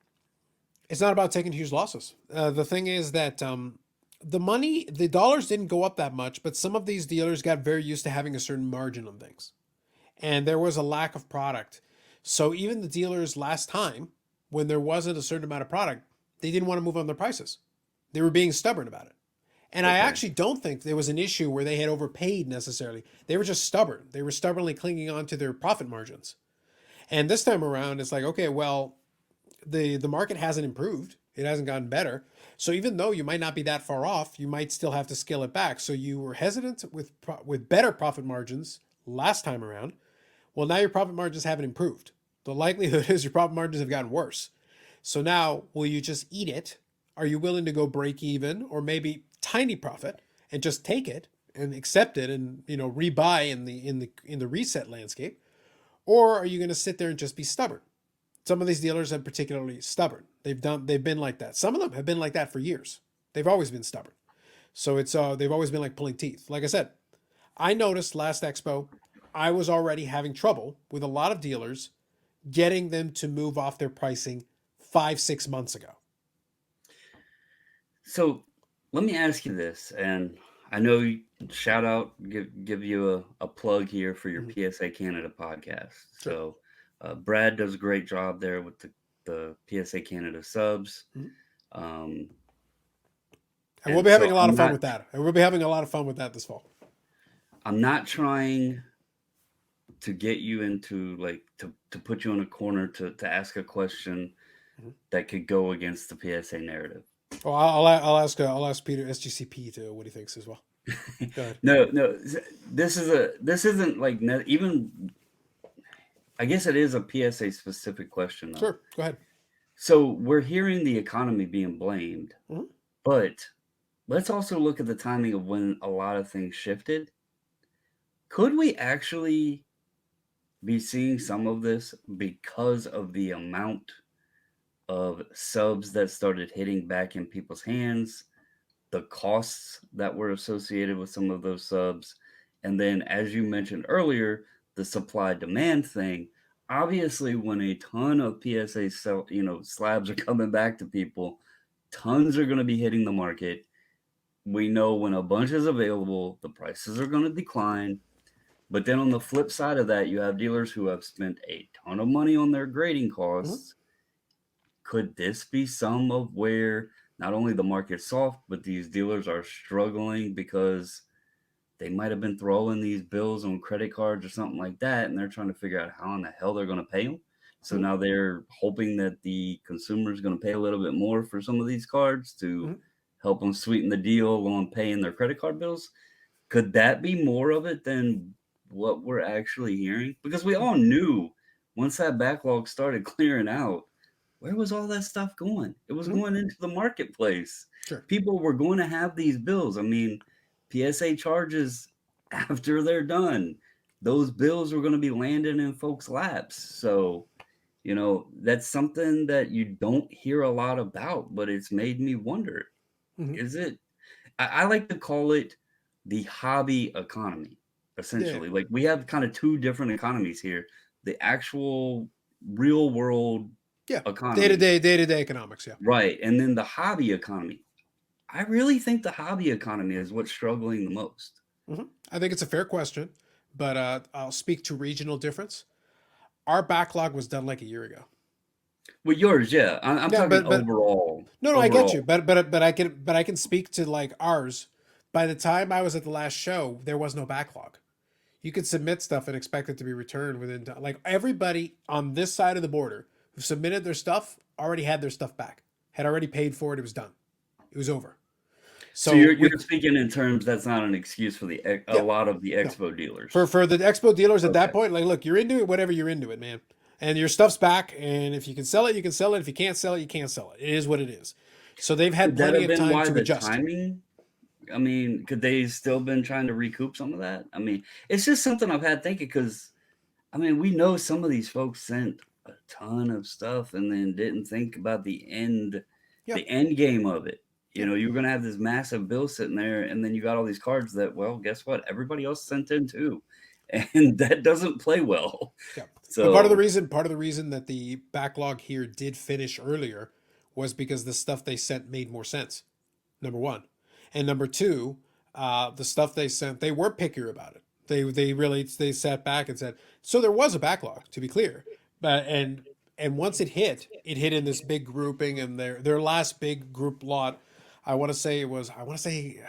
It's not about taking huge losses. The thing is that the dollars didn't go up that much, but some of these dealers got very used to having a certain margin on things. And there was a lack of product. So even the dealers last time, when there wasn't a certain amount of product, they didn't want to move on their prices. They were being stubborn about it. And I Okay. actually don't think there was an issue where they had overpaid necessarily. They were just stubborn. They were stubbornly clinging on to their profit margins. And this time around, it's like, okay, well, the market hasn't improved. It hasn't gotten better. So even though you might not be that far off, you might still have to scale it back. So you were hesitant with better profit margins last time around. Well, now your profit margins haven't improved. The likelihood is your profit margins have gotten worse. So now, will you just eat it? Are you willing to go break even or maybe tiny profit and just take it and accept it and rebuy in the reset landscape? Or are you going to sit there and just be stubborn? Some of these dealers are particularly stubborn. They've been like that. Some of them have been like that for years. They've always been stubborn. So it's they've always been like pulling teeth. Like I said, I noticed last expo, I was already having trouble with a lot of dealers getting them to move off their pricing 5, 6 months ago. So let me ask you this, and I know shout out, give you a plug here for your Mhm. PSA Canada podcast. Sure. So Brad does a great job there with the PSA Canada subs. Mhm. Um, And we'll and be so having a lot of fun with that. And we'll be having a lot of fun with that this fall. I'm not trying to get you into like to put you in a corner to ask a question Mhm. that could go against the PSA narrative. Oh, I'll ask Peter SGCP to what he thinks as well. Go ahead. No, this isn't like even. I guess it is a PSA specific question though. Sure. Go ahead. So we're hearing the economy being blamed, Mhm. but let's also look at the timing of when a lot of things shifted. Could we actually be seeing some of this because of the amount of subs that started hitting back in people's hands, the costs that were associated with some of those subs, and then as you mentioned earlier, the supply demand thing. Obviously, when a ton of PSA slabs are coming back to people, tons are going to be hitting the market. We know when a bunch is available, the prices are going to decline. But then on the flip side of that, you have dealers who have spent a ton of money on their grading Mhm. costs. Could this be some of where not only the market's soft, but these dealers are struggling because they might have been throwing these bills on credit cards or something like that, and they're trying to figure out how in the hell they're going to pay them. So Mhm. now they're hoping that the consumer is going to pay a little bit more for some of these cards to Mhm. help them sweeten the deal on paying their credit card bills. Could that be more of it than what we're actually hearing? Because we all knew once that backlog started clearing out, where was all that stuff going? It was Mhm. going into the marketplace. Sure. People were going to have these bills. I mean, PSA charges after they're done, those bills were going to be landing in folks' laps. So, that's something that you don't hear a lot about, but it's made me wonder, Mhm. is it I like to call it the hobby economy, Yeah. essentially. Like we have kind of two different economies here. The actual real world Yeah. economy, Day to day economics. Yeah. right? And then the hobby economy. I really think the hobby economy is what's struggling the most. I think it's a fair question, but I'll speak to regional difference. Our backlog was done like a year ago. Well, yours, yeah. I'm Yeah, talking but overall. no, I get you. Overall. But I can speak to like ours. By the time I was at the last show, there was no backlog. You could submit stuff and expect it to be returned within like everybody on this side of the border who submitted their stuff already had their stuff back, had already paid for it. It was done. It was over. So So you're we, speaking in terms that's not an excuse for a yeah, lot of the no. expo For dealers. for the expo dealers at that Okay. point, like, look, you're into it, whatever you're into it, man. And your stuff's back, and if you can sell it, you can sell it. If you can't sell it, you can't sell it. It is what it is. So they've had Could that plenty have of been time why to the adjust. timing? I mean, could they still been trying to recoup some of that? I mean, it's just something I've had thinking because, I mean, we know some of these folks sent a ton of stuff and then didn't think about Yeah, the end game of it. yeah, You were gonna have this massive bill sitting there, and then you got all these cards that, well, guess what? Everybody else sent in too, and that doesn't play well. yeah. But So part of the reason that the backlog here did finish earlier was because the stuff they sent made more sense. Number one, and number two, the stuff they sent, they were pickier about it. They sat back and said, so there was a backlog, to be clear, but and once it hit in this big grouping, and their last big group lot I want to say it was. I want to say,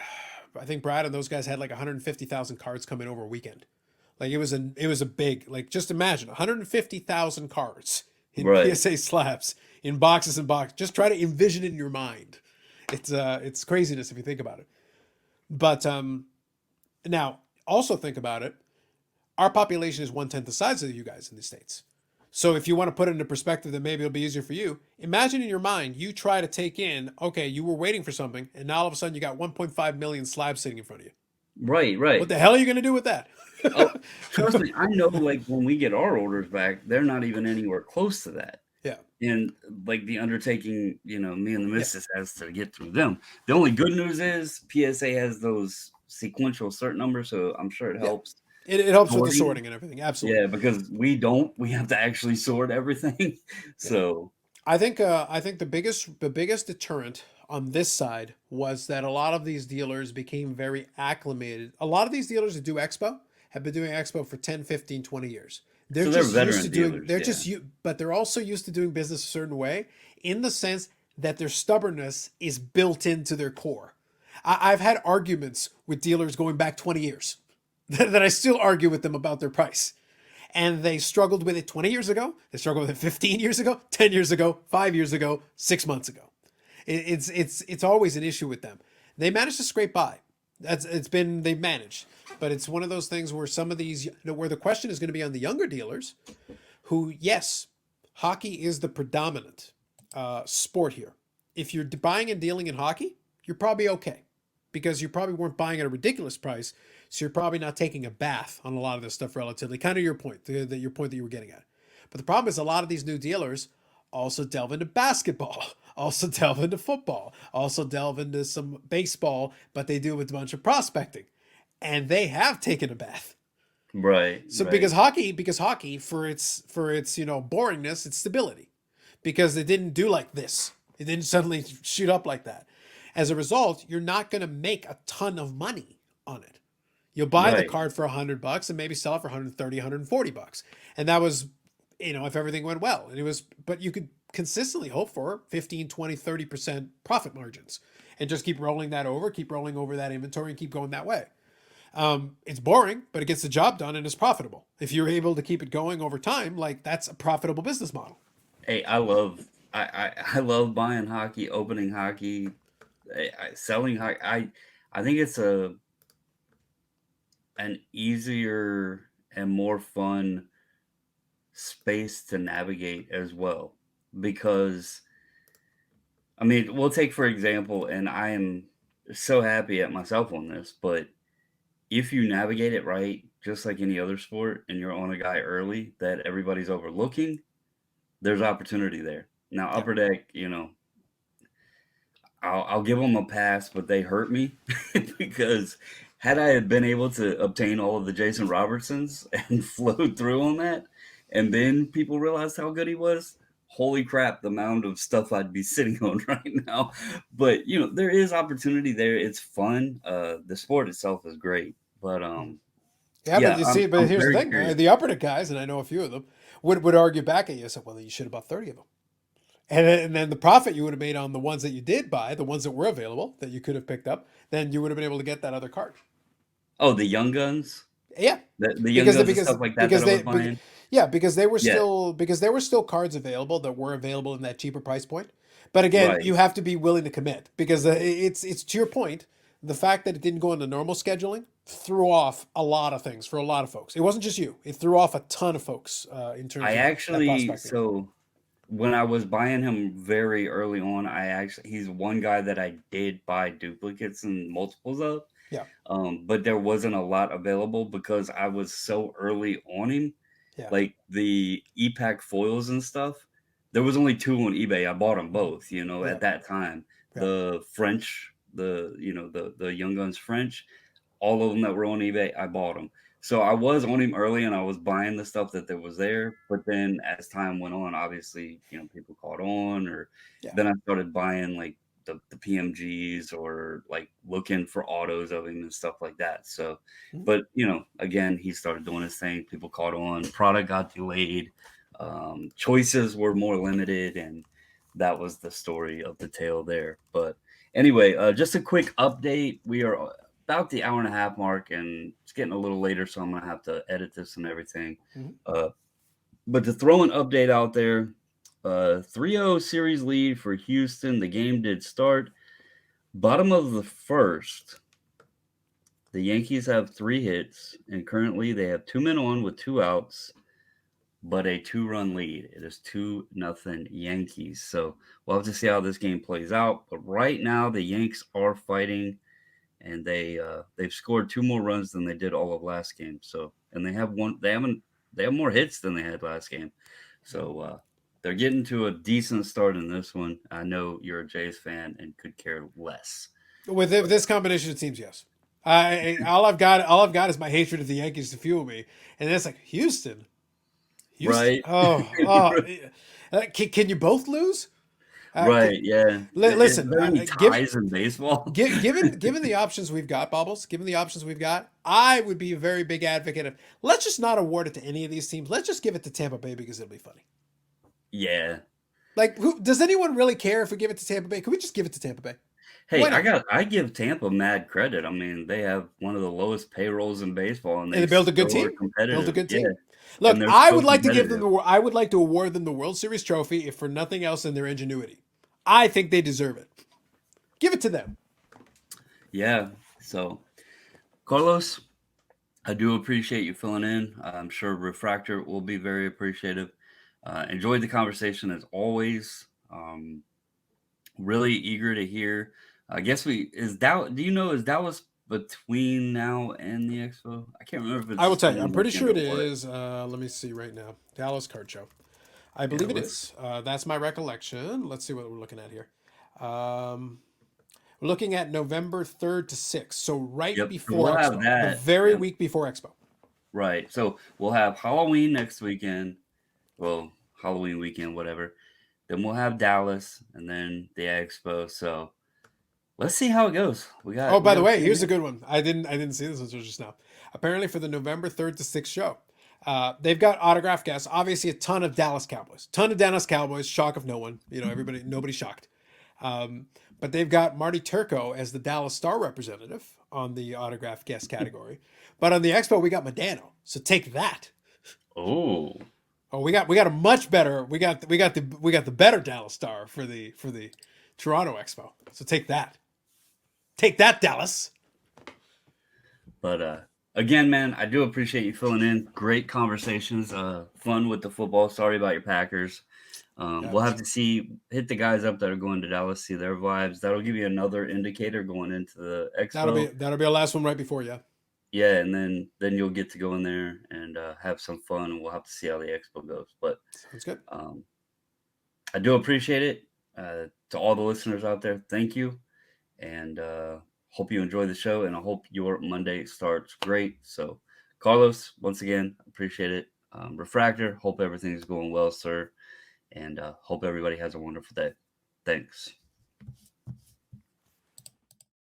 I think Brad and those guys had like 150,000 cards come in over a weekend. Like it was a big, like, just imagine 150,000 cards in Right. PSA slabs in boxes and boxes. Just try to envision it in your mind. It's craziness if you think about it. But now also think about it. Our population is 1/10 the size of you guys in the States. So if you want to put it into perspective, that maybe it'll be easier for you. Imagine in your mind, you try to take in, okay, you were waiting for something, and now all of a sudden you got 1.5 million slabs sitting in front of you. Right. What Right. the hell are you going to do with that? Oh, trust me, I know. Like when we get our orders back, they're not even anywhere close to that. Yeah, And like the undertaking, me and the yeah, missus has to get through them. The only good news is PSA has those sequential cert numbers, so I'm sure it yeah. helps It helps with the sorting. sorting and everything. Absolutely. Yeah, because we don't. We have to actually sort everything. Yeah. So I think the biggest deterrent on this side was that a lot of these dealers became very acclimated. A lot of these dealers that do Expo have been doing Expo for 10, 15, 20 years. They're so they're just used to veteran doing dealers, they're yeah. just you but they're also used to doing business a certain way, in the sense that their stubbornness is built into their core. I've had arguments with dealers going back 20 years that I still argue with them about their price, and they struggled with it 20 years ago. They struggled with it 15 years ago, 10 years ago, 5 years ago, 6 months ago. It's always an issue with them. They managed to scrape by. They've managed, but it's one of those things where some of these, where the question is going to be on the younger dealers, who, yes, hockey is the predominant sport here. If you're buying and dealing in hockey, you're probably okay, because you probably weren't buying at a ridiculous price, so you're probably not taking a bath on a lot of this stuff relatively. Kind of your point, your point that you were getting at. But the problem is a lot of these new dealers also delve into basketball, also delve into football, also delve into some baseball, but they do it with a bunch of prospecting, and they have taken a bath. Right, So right, because hockey for its boringness, its stability, because it didn't do like this. It didn't suddenly shoot up like that. As a result, you're not going to make a ton of money on it. You'll buy the right. card for $100 and maybe sell it for 130, $140. And that was, if everything went well. And it was, but you could consistently hope for 15, 20, 30% profit margins, and just keep rolling over that inventory, and keep going that way. It's boring, but it gets the job done and is profitable. If you're able to keep it going over time, like, that's a profitable business model. Hey, I love buying hockey, opening hockey, selling hockey. I think it's a an easier and more fun space to navigate as well, because I mean, we'll take for example, and I am so happy at myself on this, but if you navigate it right, just like any other sport, and you're on a guy early that everybody's overlooking, there's opportunity there. Now, Yeah. Upper Deck, I'll give them a pass, but they hurt me because had I had been able to obtain all of the Jason Robertsons and flowed through on that, and then people realized how good he was, holy crap, the amount of stuff I'd be sitting on right now. But there is opportunity there. It's fun. The sport itself is great, but Yeah, but yeah, you I'm see, but I'm here's the very thing: curious. the upper deck guys, and I know a few of them, would argue back at you. So, well, you should have bought 30 of them, and then the profit you would have made on the ones that you did buy, the ones that were available that you could have picked up, then you would have been able to get that other card. Oh, the Young Guns, Yeah, the Young because they, Guns and because stuff like that because that I was they, buying. yeah, because they were Yeah, still because there were still cards available that were available in that cheaper price point. But again, right. you have to be willing to commit, because it's to your point. The fact that it didn't go into normal scheduling threw off a lot of things for a lot of folks. It wasn't just you; it threw off a ton of folks in terms I of that actually prospecting. so when I was buying him very early on, he's one guy that I did buy duplicates and multiples of. Yeah, But there wasn't a lot available because I was so early on him. yeah, Like the EPAC foils and stuff, there was only two on eBay. I bought them mhm, both, yeah, at that time. yeah. The French, the Young Guns French, all of them that were on eBay, I bought them. So I was on him early and I was buying the stuff that there was there. But then as time went on, obviously, people caught on, or Yeah. then I started buying like the PMGs, or like looking for autos of him and stuff like that. So, Mhm. but again, he started doing his thing. People caught on. Product got delayed. Choices were more limited, and that was the story of the tale there. But Anyway, just a quick update. We are about the hour and a half mark, and it's getting a little later, so I'm gonna have to edit this and everything. Mhm. Uh, but to throw an update out there, 3-0 series lead for Houston. The game did start. Bottom of the first, the Yankees have 3 hits, and currently they have 2 men on with 2 outs, but a 2-run lead. It is 2-0 Yankees. So we'll have to see how this game plays out. But right now, the Yanks are fighting, and they've scored 2 more runs than they did all of last game. So, and they have one. They have more hits than they had last game. So they're getting to a decent start in this one. I know you're a Jays fan and could care less. With this combination of teams, yes. All I've got is my hatred of the Yankees to fuel me, and it's like Houston. Right. Can you both lose? Right. Yeah. Is Listen, there any ties in baseball? given the options we've got, Bubbles, given the options we've got, I would be a very big advocate of let's just not award it to any of these teams. Let's just give it to Tampa Bay because it'll be funny. Yeah. Like, does anyone really care if we give it to Tampa Bay? Can we just give it to Tampa Bay? Hey, Why not? I give Tampa mad credit. I mean, they have one of the lowest payrolls in baseball, and And they they build a good still are team. Build a competitive. good Yeah, team. Look, and they're I still would like to give them competitive. I would like to award them the World Series trophy if for nothing else than their ingenuity. I think they deserve it. Give it to them. Yeah. So, Carlos, I do appreciate you filling in. I'm sure Refractor will be very appreciative. Enjoyed the conversation as always. Really eager to hear. I guess do you know, is Dallas between now and the Expo? I can't remember if I it's will just tell you. I'm one pretty weekend sure it or what. is. Let me see right now. Dallas Card Show. I Yeah, believe it let's. is. That's my recollection. Let's see what we're looking at here. We're looking at November 3rd to 6th. So right Yep. So before we'll have Expo. The that. very Yep. week before Expo. Right. So we'll have Halloween next weekend. Well, Halloween weekend, whatever. Then we'll have Dallas and then the Expo. So let's see how it goes. Oh, We by the got way, 3 here's a minutes. good one. I didn't see this until just now. Apparently for the November 3rd to 6th show, they've got autograph guests. Obviously, a ton of Dallas Cowboys. Ton of Dallas Cowboys. Shock of no one. Nobody's shocked. But they've got Marty Turco as the Dallas Star representative on the autograph guest category. But on the Expo, we got Modano. So take that. Oh, Oh, we got a much better. We got the better Dallas Star for the Toronto Expo. So take that. Take that, Dallas. but again, man, I do appreciate you filling in. Great conversations. Fun with the football. Sorry about your Packers. Yeah. We'll have to hit the guys up that are going to Dallas, see their vibes. That'll give you another indicator going into the That'll be Expo. that'll be our last one right before you. Yeah, and then you'll get to go in there and have some fun, and we'll have to see how the Expo goes. But Sounds good. um, I do appreciate it. To all the listeners out there, thank you, and hope you enjoy the show, and I hope your Monday starts great. So, Carlos, once again, appreciate it. Refractor, hope everything's going well, sir, and hope everybody has a wonderful day. Thanks.